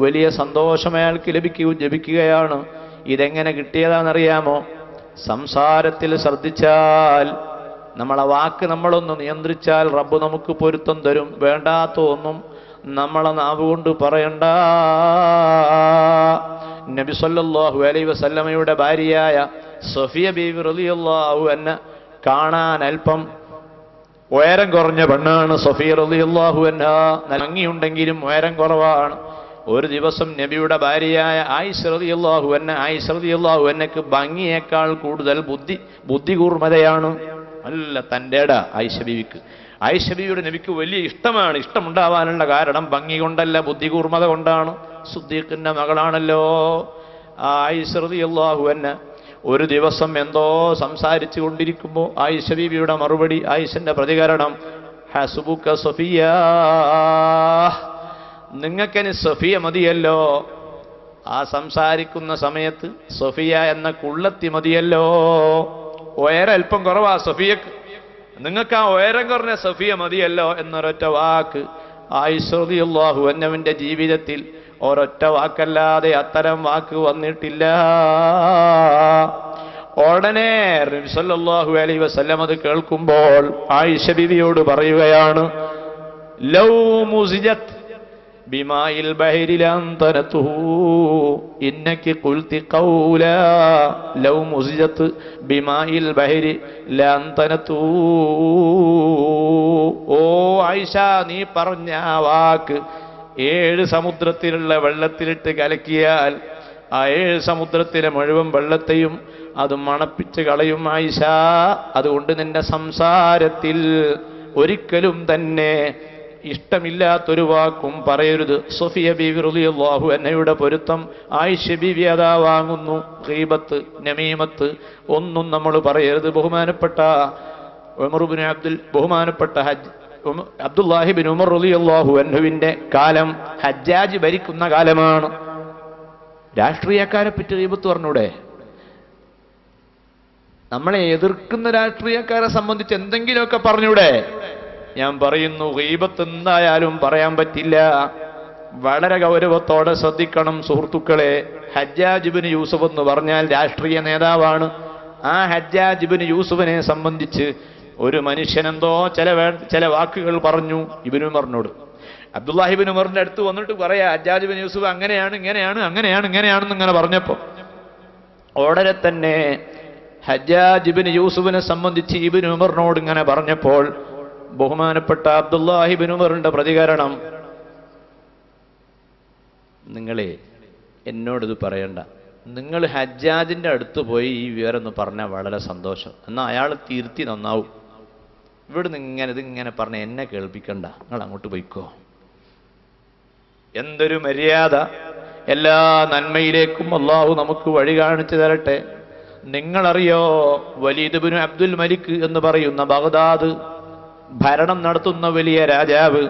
വലിയ സന്തോഷം അയാൾക്ക് ലഭിക്കുകയാണ്. ഇതെങ്ങനെ കിട്ടിയതാണെന്നറിയാമോ? സംസാരത്തിൽ ശ്രദ്ധിച്ചാൽ, നമ്മളെ വാക്ക് നമ്മളൊന്ന് നിയന്ത്രിച്ചാൽ റബ്ബ് നമുക്ക് പൊരുത്തം തരും. വേണ്ടാത്ത ഒന്നും നമ്മളെ നാവ് കൊണ്ട് പറയണ്ട. നബി സല്ലല്ലാഹു അലൈഹി വസല്ലമയുടെ ഭാര്യയായ സഫിയ ബീവി റളിയല്ലാഹു അൻഹ കാണാൻ അല്പം ഉയരം കുറഞ്ഞ പെണ്ണാണ്. സഫിയ റളിയല്ലാഹു അൻഹ ഭംഗിയുണ്ടെങ്കിലും ഉയരം കുറവാണ്. ഒരു ദിവസം നബിയുടെ ഭാര്യയായ ആയിഷ റളിയല്ലാഹു അൻഹയ്ക്ക് ഭംഗിയേക്കാൾ കൂടുതൽ ബുദ്ധി കൂർമ്മതയാണ്. നല്ല തൻ്റെട ആയിഷ ബീവിക്ക്. ആയിഷ ബീവിയുടെ നബിക്ക് വലിയ ഇഷ്ടമാണ്. ഇഷ്ടമുണ്ടാവാനുള്ള കാരണം ഭംഗി കൊണ്ടല്ല, ബുദ്ധി കൂർമ്മത കൊണ്ടാണ്. സിദ്ദീഖിന്റെ മകളാണല്ലോ ആയിഷ റളിയല്ലാഹു അൻഹ. ഒരു ദിവസം എന്തോ സംസാരിച്ചു കൊണ്ടിരിക്കുമ്പോൾ ആയിഷ ബീവിയുടെ മറുപടി, ആയിഷന്റെ പ്രതികരണം, ഹസ്ബുക സഫിയ, നിങ്ങൾക്കിന് സഫിയ മതിയല്ലോ. ആ സംസാരിക്കുന്ന സമയത്ത് സഫിയ എന്ന കുള്ളത്തി മതിയല്ലോ, ഉയരൽപ്പം കുറവാ സഫിയക്ക്, നിങ്ങൾക്ക് ആ ഉയരം കുറഞ്ഞ സഫിയ മതിയല്ലോ എന്നൊരൊറ്റ വാക്ക് ആയിഷ റളിയല്ലാഹു അൻഹയുടെ ജീവിതത്തിൽ ഒരൊറ്റ വാക്കല്ലാതെ അത്തരം വാക്ക് വന്നിട്ടില്ല. ഉടനെ നബി സല്ലല്ലാഹു അലൈഹി വസല്ലം അത് കേൾക്കുമ്പോൾ ആയിഷ ബിവിയോട് പറയുകയാണ്, ലൗ മുസിജത് ബിമായിൽ ബഹരി ലന്തനതുഹു ഇന്നകി ഖുൽതി ഖൗല ലൗ മുസിജത് ബിമായിൽ ബഹരി ലന്തനതുഹു. ഓ ആയിഷ, നീ പറഞ്ഞ ആ വാക്ക് 7 സമുദ്രത്തിലുള്ള വെള്ളത്തിലിട്ട് കലക്കിയാൽ ആ 7 സമുദ്രത്തിലെ മുഴുവൻ വെള്ളത്തെയും അത് മണപ്പിച്ച് കളയും ആയിഷ. അതുകൊണ്ട് നിന്റെ സംസാരത്തിൽ ഒരിക്കലും തന്നെ ഇഷ്ടമില്ലാത്തൊരു വാക്കും പറയരുത്. സഫിയ ബീവി റളിയല്ലാഹു അൻഹയുടെ പൊരുത്തം ആയിഷ ബീവി അതാ വാങ്ങുന്നു. ഗീബത്ത്, നമീമത്ത് ഒന്നും നമ്മൾ പറയരുത്. ബഹുമാനപ്പെട്ട അബ്ദുല്ലാഹി ബിൻ ഉമർ റളിയല്ലാഹു അൻഹുവിന്റെ കാലം ഹജ്ജാജ് ഭരിക്കുന്ന കാലമാണ്. രാഷ്ട്രീയക്കാരെ പറ്റി ഗീബത്ത് പറഞ്ഞൂടെ? നമ്മളെ എതിർക്കുന്ന രാഷ്ട്രീയക്കാരെ സംബന്ധിച്ച് എന്തെങ്കിലുമൊക്കെ പറഞ്ഞൂടെ? ഞാൻ പറയുന്നു, ഗീബത്ത് എന്തായാലും പറയാൻ പറ്റില്ല. വളരെ ഗൗരവത്തോടെ ശ്രദ്ധിക്കണം സുഹൃത്തുക്കളെ. ഹജ്ജാജ് ഇബ്നു യൂസുഫ് എന്ന് പറഞ്ഞാൽ രാഷ്ട്രീയ നേതാവാണ്. ആ ഹജ്ജാജ് ഇബ്നു യൂസുഫിനെ സംബന്ധിച്ച് ഒരു മനുഷ്യനെന്തോ ചില വാക്കുകൾ പറഞ്ഞു ഇബ്നു ഉമറിനോട്. അബ്ദുല്ലാഹി ഇബ്നു ഉമറിന്റെ അടുത്ത് വന്നിട്ട് പറയാ, ഹജ്ജാജ് ഇബ്നു യൂസുഫ് അങ്ങനെയാണ് ഇങ്ങനെയാണെന്ന് ഇങ്ങനെ പറഞ്ഞപ്പോ ഉടനെ തന്നെ ഹജ്ജാജ് ഇബ്നു യൂസുഫിനെ സംബന്ധിച്ച് ഇബ്നു ഉമറിനോട് ഇങ്ങനെ പറഞ്ഞപ്പോൾ ബഹുമാനപ്പെട്ട അബ്ദുല്ലാഹി ഇബ്നു ഉമറിന്റെ പ്രതികരണം, നിങ്ങളെ എന്നോടിത് പറയണ്ട, നിങ്ങൾ ഹജ്ജാജിന്റെ അടുത്ത് പോയി ഈ വിവരം ഒന്ന് പറഞ്ഞാൽ വളരെ സന്തോഷം, എന്നാൽ അയാൾ തിരുത്തി നന്നാവും. ഇവിടുന്ന് ഇതിങ്ങനെ പറഞ്ഞ് എന്നെ കേൾപ്പിക്കണ്ട, നിങ്ങൾ അങ്ങോട്ട് പോയിക്കോ. എന്തൊരു മര്യാദ! എല്ലാ നന്മയിലേക്കും അള്ളാഹു നമുക്ക് വഴി കാണിച്ചു തരട്ടെ. നിങ്ങളറിയോ, വലീദ് ഇബ്നു അബ്ദുൽ മലിക് എന്ന് പറയുന്ന ബഗ്ദാദ് ഭരണം നടത്തുന്ന വലിയ രാജാവ്,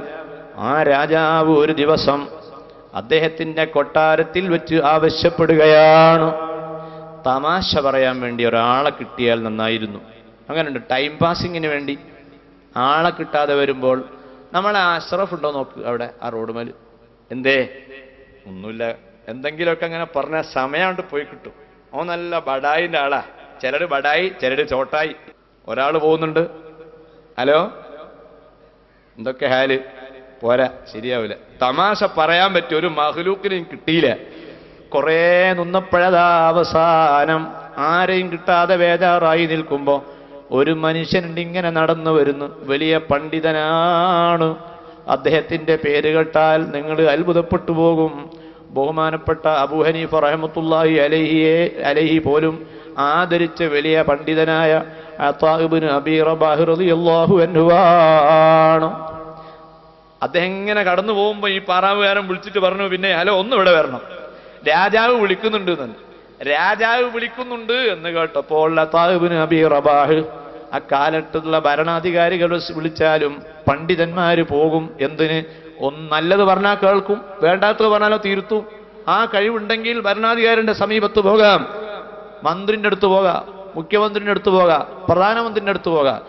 ആ രാജാവ് ഒരു ദിവസം അദ്ദേഹത്തിന്റെ കൊട്ടാരത്തിൽ വെച്ച് ആവശ്യപ്പെടുകയാണ്, തമാശ പറയാൻ വേണ്ടി ഒരാളെ കിട്ടിയാൽ നന്നായിരുന്നു. അങ്ങനെയുണ്ട്, ടൈം പാസിങ്ങിന് വേണ്ടി ആളെ കിട്ടാതെ വരുമ്പോൾ നമ്മളെ അഷ്റഫ് ഉണ്ടോ നോക്ക് അവിടെ ആ റോഡുമേൽ. എന്തേ? ഒന്നുമില്ല, എന്തെങ്കിലുമൊക്കെ അങ്ങനെ പറഞ്ഞ സമയം കൊണ്ട് പോയി കിട്ടും. ഓ നല്ല ബഡായിന്റെ ആളാ, ചിലര് ബഡായി ചിലര് ചോട്ടായി. ഒരാൾ പോകുന്നുണ്ട്, ഹലോ എന്തൊക്കെ ഹാല്, പോരാ ശരിയാവില്ല. തമാശ പറയാൻ പറ്റിയ ഒരു മഹ്ലൂക്കിനെയും കിട്ടിയില്ല. കുറേ നിന്നപ്പോഴതാ അവസാനം ആരെയും കിട്ടാതെ ബേജാറായി നിൽക്കുമ്പോ ഒരു മനുഷ്യനുണ്ട് ഇങ്ങനെ നടന്നു വരുന്നു. വലിയ പണ്ഡിതനാണ്. അദ്ദേഹത്തിന്റെ പേര് കേട്ടാൽ നിങ്ങൾ അത്ഭുതപ്പെട്ടു പോകും. ബഹുമാനപ്പെട്ട അബൂ ഹനീഫ റഹ്മത്തുള്ളാഹി അലൈഹി പോലും ആദരിച്ച വലിയ പണ്ഡിതനായ അതാ ഇബ്നു അബീ റബാഹ് റളിയല്ലാഹു അൻഹു ആണ്. അദ്ദേഹം ഇങ്ങനെ കടന്നു പോകുമ്പോ ഈ പാറാവുകാരൻ വിളിച്ചിട്ട് പറഞ്ഞു, പിന്നെ ഹലോ ഒന്ന് ഇവിടെ വരണം, രാജാവ് വിളിക്കുന്നുണ്ട് എന്ന്. രാജാവ് വിളിക്കുന്നുണ്ട് എന്ന് കേട്ടപ്പോൾ അതാ ഇബ്നു അബീ റബാഹ്, അക്കാലത്തുള്ള ഭരണാധികാരികൾ വിളിച്ചാലും പണ്ഡിതന്മാര് പോകും. എന്തിന്? നല്ലത് പറഞ്ഞാൽ കേൾക്കും, വേണ്ടാത്തത് പറഞ്ഞാലോ തീർത്തും. ആ കഴിവുണ്ടെങ്കിൽ ഭരണാധികാരിന്റെ സമീപത്ത് പോകാം, മന്ത്രിന്റെ അടുത്ത് പോകാം, മുഖ്യമന്ത്രിന്റെ അടുത്ത് പോകാം, പ്രധാനമന്ത്രിന്റെ അടുത്ത് പോകാം.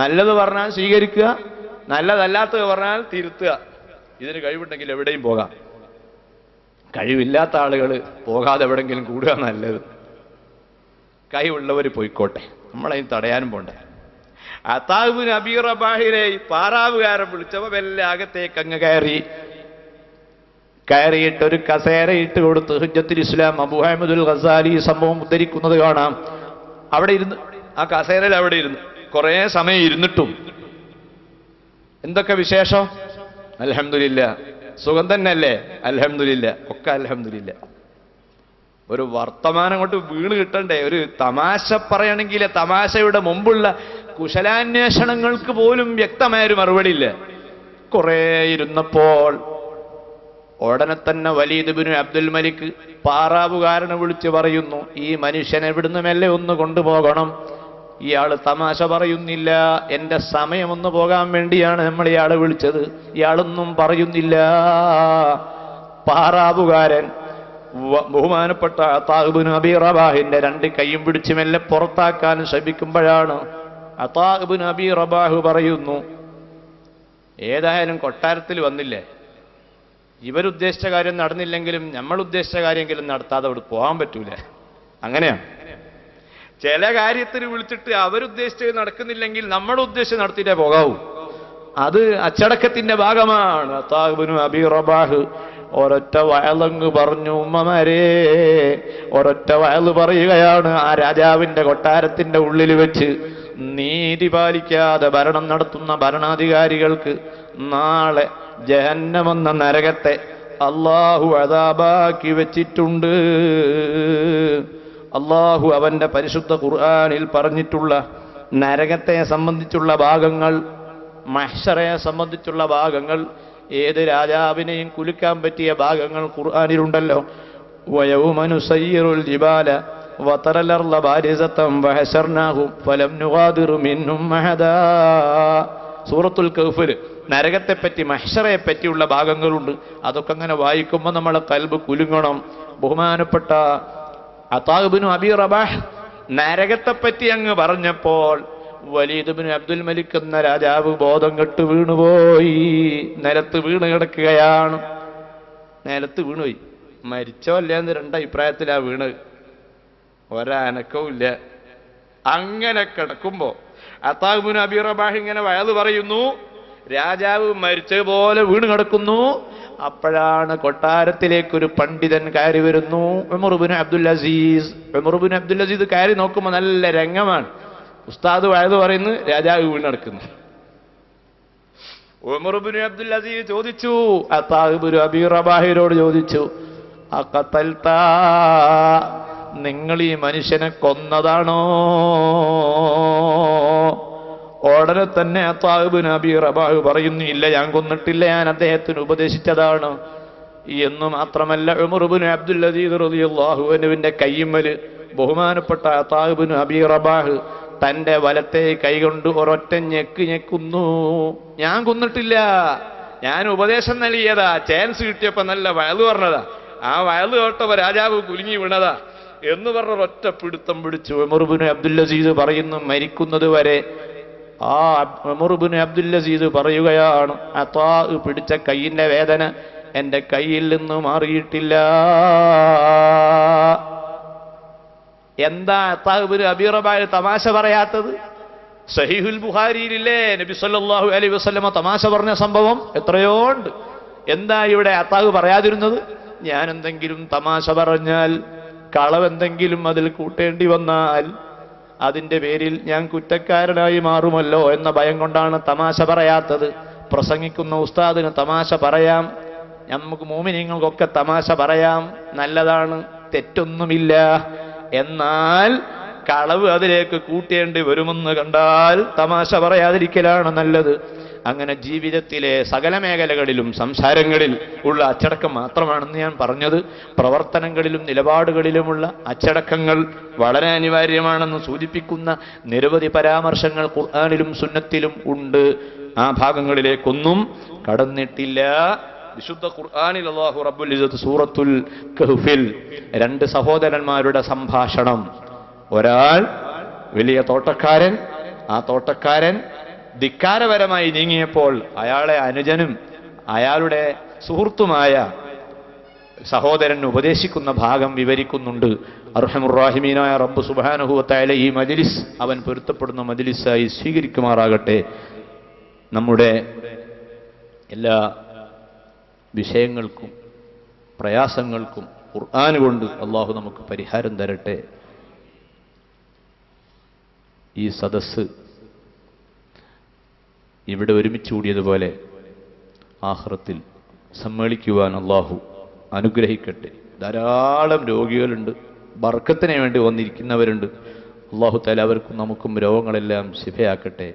നല്ലത് പറഞ്ഞാൽ സ്വീകരിക്കുക, നല്ലതല്ലാത്തത് പറഞ്ഞാൽ തിരുത്തുക. ഇതിന് കഴിവുണ്ടെങ്കിൽ എവിടെയും പോകാം. കഴിവില്ലാത്ത ആളുകൾ പോകാതെ എവിടെങ്കിലും കൂടുക നല്ലത്. കഴിവുള്ളവർ പോയിക്കോട്ടെ, നമ്മളതിന് തടയാനും പോണ്ടേ. അതാ ഇബ്നു അബീ റബാഹിലെ പാറാവുകാരൻ വിളിച്ചപ്പോ വല്ല അകത്തേക്ക് അങ്ങ് കയറിയിട്ട് ഒരു കസേര ഇട്ട് കൊടുത്ത് ഹുജ്ജത്തുൽ ഇസ്ലാം അബൂ ഹമീദുൽ ഗസാലി സംഭവം ഉദ്ധരിക്കുന്നത് കാണാം. അവിടെ ഇരുന്ന് ആ കസേരയിൽ അവിടെ ഇരുന്ന് കുറേ സമയം ഇരുന്നിട്ടും എന്തൊക്കെ വിശേഷം? അൽഹംദുലില്ലാ. സുഖം തന്നെയല്ലേ? അൽഹംദുലില്ലാ. ഒക്കെ അൽഹംദുലില്ലാ. ഒരു വർത്തമാനം കൊണ്ട് വീണ് കിട്ടണ്ടേ? ഒരു തമാശ പറയണമെങ്കിൽ തമാശയുടെ മുമ്പുള്ള കുശലാന്വേഷണങ്ങൾക്ക് പോലും വ്യക്തമായൊരു മറുപടി ഇല്ല. കുറേ ഇരുന്നപ്പോൾ ഉടനെ തന്നെ വലീദ് ഇബ്നു അബ്ദുൽ മലിക് പാറാവുകാരനെ വിളിച്ച് പറയുന്നു, ഈ മനുഷ്യനെ ഇവിടുന്ന് മെല്ലെ ഒന്ന് കൊണ്ടുപോകണം. ഇയാള് തമാശ പറയുന്നില്ല, എന്റെ സമയം ഒന്ന് പോകാൻ വേണ്ടിയാണ് നമ്മൾ ഇയാളെ വിളിച്ചത്, ഇയാളൊന്നും പറയുന്നില്ല. പാറാവുകാരൻ ബഹുമാനപ്പെട്ട അതാ ഇബ്നു അബീ റബാഹിന്റെ രണ്ട് കൈയും പിടിച്ച് മെല്ലെ പുറത്താക്കാൻ ശ്രമിക്കുമ്പോഴാണ് അതാ ഇബ്നു അബീ റബാഹ് പറയുന്നു, ഏതായാലും കൊട്ടാരത്തിൽ വന്നില്ലേ, ഇവരുദ്ദേശിച്ച കാര്യം നടന്നില്ലെങ്കിലും നമ്മൾ ഉദ്ദേശിച്ച കാര്യമെങ്കിലും നടത്താതെ അവിടെ പോകാൻ പറ്റൂല. അങ്ങനെയാണ് ചില കാര്യത്തിന് വിളിച്ചിട്ട് അവരുദ്ദേശിച്ചത് നടക്കുന്നില്ലെങ്കിൽ നമ്മുടെ ഉദ്ദേശം നടത്തിയിട്ടേ പോകാവൂ. അത് അച്ചടക്കത്തിന്റെ ഭാഗമാണ്. അതാ ഇബ്നു അബീ റബാഹ് ഒരൊറ്റ വയലങ്ങ് പറഞ്ഞു. ഉമ്മമാരെ, ഒരൊറ്റ വയല് പറയുകയാണ്, ആ രാജാവിന്റെ കൊട്ടാരത്തിന്റെ ഉള്ളിൽ വെച്ച് നീതി പാലിക്കാതെ ഭരണം നടത്തുന്ന ഭരണാധികാരികൾക്ക് നാളെ ജഹന്നമെന്ന നരകത്തെ അല്ലാഹു അദാബാക്കി വെച്ചിട്ടുണ്ട്. അല്ലാഹു അവന്റെ പരിശുദ്ധ ഖുർആനിൽ പറഞ്ഞിട്ടുള്ള നരകത്തെ സംബന്ധിച്ചുള്ള ഭാഗങ്ങൾ, മഹ്ശറയെ സംബന്ധിച്ചുള്ള ഭാഗങ്ങൾ, ഏത് രാജാവിനെയും കുലുക്കാൻ പറ്റിയ ഭാഗങ്ങൾ ഖുർആനിലുണ്ടല്ലോ. വയൗമ നുസയ്യിറുൽ ജിബാല വതറൽ അർള ബാരിസതൻ വഹശർനാഹും ഫലം നുഗാദിർ മിൻഹും അഹദാ. സൂറത്തുൽ കഹ്ഫിൽ നരകത്തെപ്പറ്റി മഹ്ശറയെ പറ്റിയുള്ള ഭാഗങ്ങളുണ്ട്. അതൊക്കെ അങ്ങനെ വായിക്കുമ്പോൾ നമ്മളെ ഖൽബ് കുലുങ്ങണം. ബഹുമാനപ്പെട്ട അതാ ഇബ്നു അബീ റബാഹ് നരകത്തെപ്പറ്റി അങ്ങ് പറഞ്ഞപ്പോൾ വലീദ് ഇബ്നു അബ്ദുൽ മലിക് എന്ന രാജാവ് ബോധം കെട്ട് വീണുപോയി. നിലത്ത് വീണ് കിടക്കുകയാണ്. നിലത്ത് വീണുപോയി. മരിച്ചോ അല്ല എന്ന് രണ്ടഭിപ്രായത്തിലാ വീണത്. ഒരനക്കവും ഇല്ല. അങ്ങനെ കിടക്കുമ്പോ അതാ ഇബ്നു അബീ റബാഹ് ഇങ്ങനെ വയല് പറയുന്നു, രാജാവ് മരിച്ചതുപോലെ വീണ് കിടക്കുന്നു. അപ്പോഴാണ് കൊട്ടാരത്തിലേക്കൊരു പണ്ഡിതൻ കയറി വരുന്നു. ഉമർ ഇബ്നു അബ്ദുൽ അസീസ്. ഉമർ ഇബ്നു അബ്ദുൽ അസീസ് കയറി നോക്കുമ്പോൾ നല്ല രംഗമാണ്. ഉസ്താദ് വയല് പറയുന്നു, രാജാവ് വീണ് കിടക്കുന്നു. ഉമർ ഇബ്നു അബ്ദുൽ അസീസ് ചോദിച്ചു, അതാ ഇബ്നു അബീ റബാഹിനോട് ചോദിച്ചു, അഖതൽത, നിങ്ങൾ ഈ മനുഷ്യനെ കൊന്നതാണോ? ഉടനെ തന്നെ അതാ ഇബ്നു അബീ റബാഹ് പറയുന്നു, ഇല്ല, ഞാൻ കൊന്നിട്ടില്ല, ഞാൻ അദ്ദേഹത്തിന് ഉപദേശിച്ചതാണ്. എന്ന് മാത്രമല്ല, ഉമർ ഇബ്നു അബ്ദുൽ അസീസ് റളിയല്ലാഹു അൻഹുവിന്റെ കയ്യിന്മേൽ ബഹുമാനപ്പെട്ട അതാ ഇബ്നു അബീ റബാഹ് തന്റെ വലത്തെ കൈകൊണ്ട് ഒരൊറ്റ ഞെക്കുന്നു. ഞാൻ കൊന്നിട്ടില്ല, ഞാൻ ഉപദേശം നൽകിയതാ, ചാൻസ് കിട്ടിയപ്പോ നല്ല വയല് പറഞ്ഞതാ, ആ വയല് കേട്ടപ്പോ രാജാവ് കുലുങ്ങി വീണതാ എന്ന് പറഞ്ഞ ഒറ്റ പിടുത്തം പിടിച്ചു. ഉമർ ഇബ്നു അബ്ദുൽ അസീസ് പറയുന്നു, മരിക്കുന്നത് വരെ ആ ഉമർ ഇബ്നു അബ്ദുൽ അസീസ് പറയുകയാണ്, അതാ പിടിച്ച കൈയിന്റെ വേദന എന്റെ കയ്യിൽ നിന്ന് മാറിയിട്ടില്ല. എന്താ അതാ ഇബ്നു അബീ റബാഹ് തമാശ പറയാത്തത്? സഹീഹുൽ ബുഖാരിയിലില്ലേ നബി സല്ലല്ലാഹു അലൈഹി വസല്ലമ തമാശ പറഞ്ഞ സംഭവം എത്രയോ ഉണ്ട്. എന്താ ഇവിടെ അതാ പറയാതിരുന്നത്? ഞാൻ എന്തെങ്കിലും തമാശ പറഞ്ഞാൽ, കളവെന്തെങ്കിലും അതിൽ കൂട്ടേണ്ടി വന്നാൽ അതിന്റെ പേരിൽ ഞാൻ കുറ്റക്കാരനായി മാറുമല്ലോ എന്ന ഭയം കൊണ്ടാണ് തമാശ പറയാത്തത്. പ്രസംഗിക്കുന്ന ഉസ്താദിന് തമാശ പറയാം, നമുക്ക് മോമിനീങ്ങൾക്കൊക്കെ തമാശ പറയാം, നല്ലതാണ്, തെറ്റൊന്നുമില്ല. എന്നാൽ കളവ് അതിലേക്ക് കൂട്ടേണ്ടി വരുമെന്ന് കണ്ടാൽ തമാശ പറയാതിരിക്കലാണ് നല്ലത്. അങ്ങനെ ജീവിതത്തിലെ സകല മേഖലകളിലും സംസാരങ്ങളിൽ ഉള്ള അച്ചടക്കം മാത്രമാണെന്ന് ഞാൻ പറഞ്ഞത്. പ്രവർത്തനങ്ങളിലും നിലപാടുകളിലുമുള്ള അച്ചടക്കങ്ങൾ വളരെ അനിവാര്യമാണെന്ന് സൂചിപ്പിക്കുന്ന നിരവധി പരാമർശങ്ങൾ ഖുർആനിലും സുന്നത്തിലും ഉണ്ട്. ആ ഭാഗങ്ങളിലേക്കൊന്നും കടന്നിട്ടില്ല. വിശുദ്ധ ഖുർആനിൽ അല്ലാഹു റബ്ബുൽ ഇസ്സത്ത് സൂറത്തുൽ കഹ്ഫിൽ രണ്ട് സഹോദരന്മാരുടെ സംഭാഷണം. ഒരാൾ വലിയ തോട്ടക്കാരൻ, ആ തോട്ടക്കാരൻ ധിക്കാരപരമായി നീങ്ങിയപ്പോൾ അയാളെ അനുജനും അയാളുടെ സുഹൃത്തുമായ സഹോദരൻ ഉപദേശിക്കുന്ന ഭാഗം വിവരിക്കുന്നുണ്ട്. അർഹമുർ-റാഹിമീനായ റബ്ബ് സുബ്ഹാനഹു വ തആല ഈ മജ്ലിസ് അവൻ പൊരുത്തപ്പെടുന്ന മജ്ലിസായി സ്വീകരിക്കുമാറാകട്ടെ. നമ്മുടെ എല്ലാ വിഷയങ്ങൾക്കും പ്രയാസങ്ങൾക്കും ഖുർആൻ കൊണ്ട് അള്ളാഹു നമുക്ക് പരിഹാരം തരട്ടെ. ഈ സദസ്സ് ഇവിടെ ഒരുമിച്ച് കൂടിയതുപോലെ ആഖിറത്തിൽ സമ്മേളിക്കുവാൻ അള്ളാഹു അനുഗ്രഹിക്കട്ടെ. ധാരാളം രോഗികളുണ്ട്, ബർക്കത്തിന് വേണ്ടി വന്നിരിക്കുന്നവരുണ്ട്. അള്ളാഹു തആല അവർക്കും നമുക്കും രോഗങ്ങളെല്ലാം ശിഫയാക്കട്ടെ.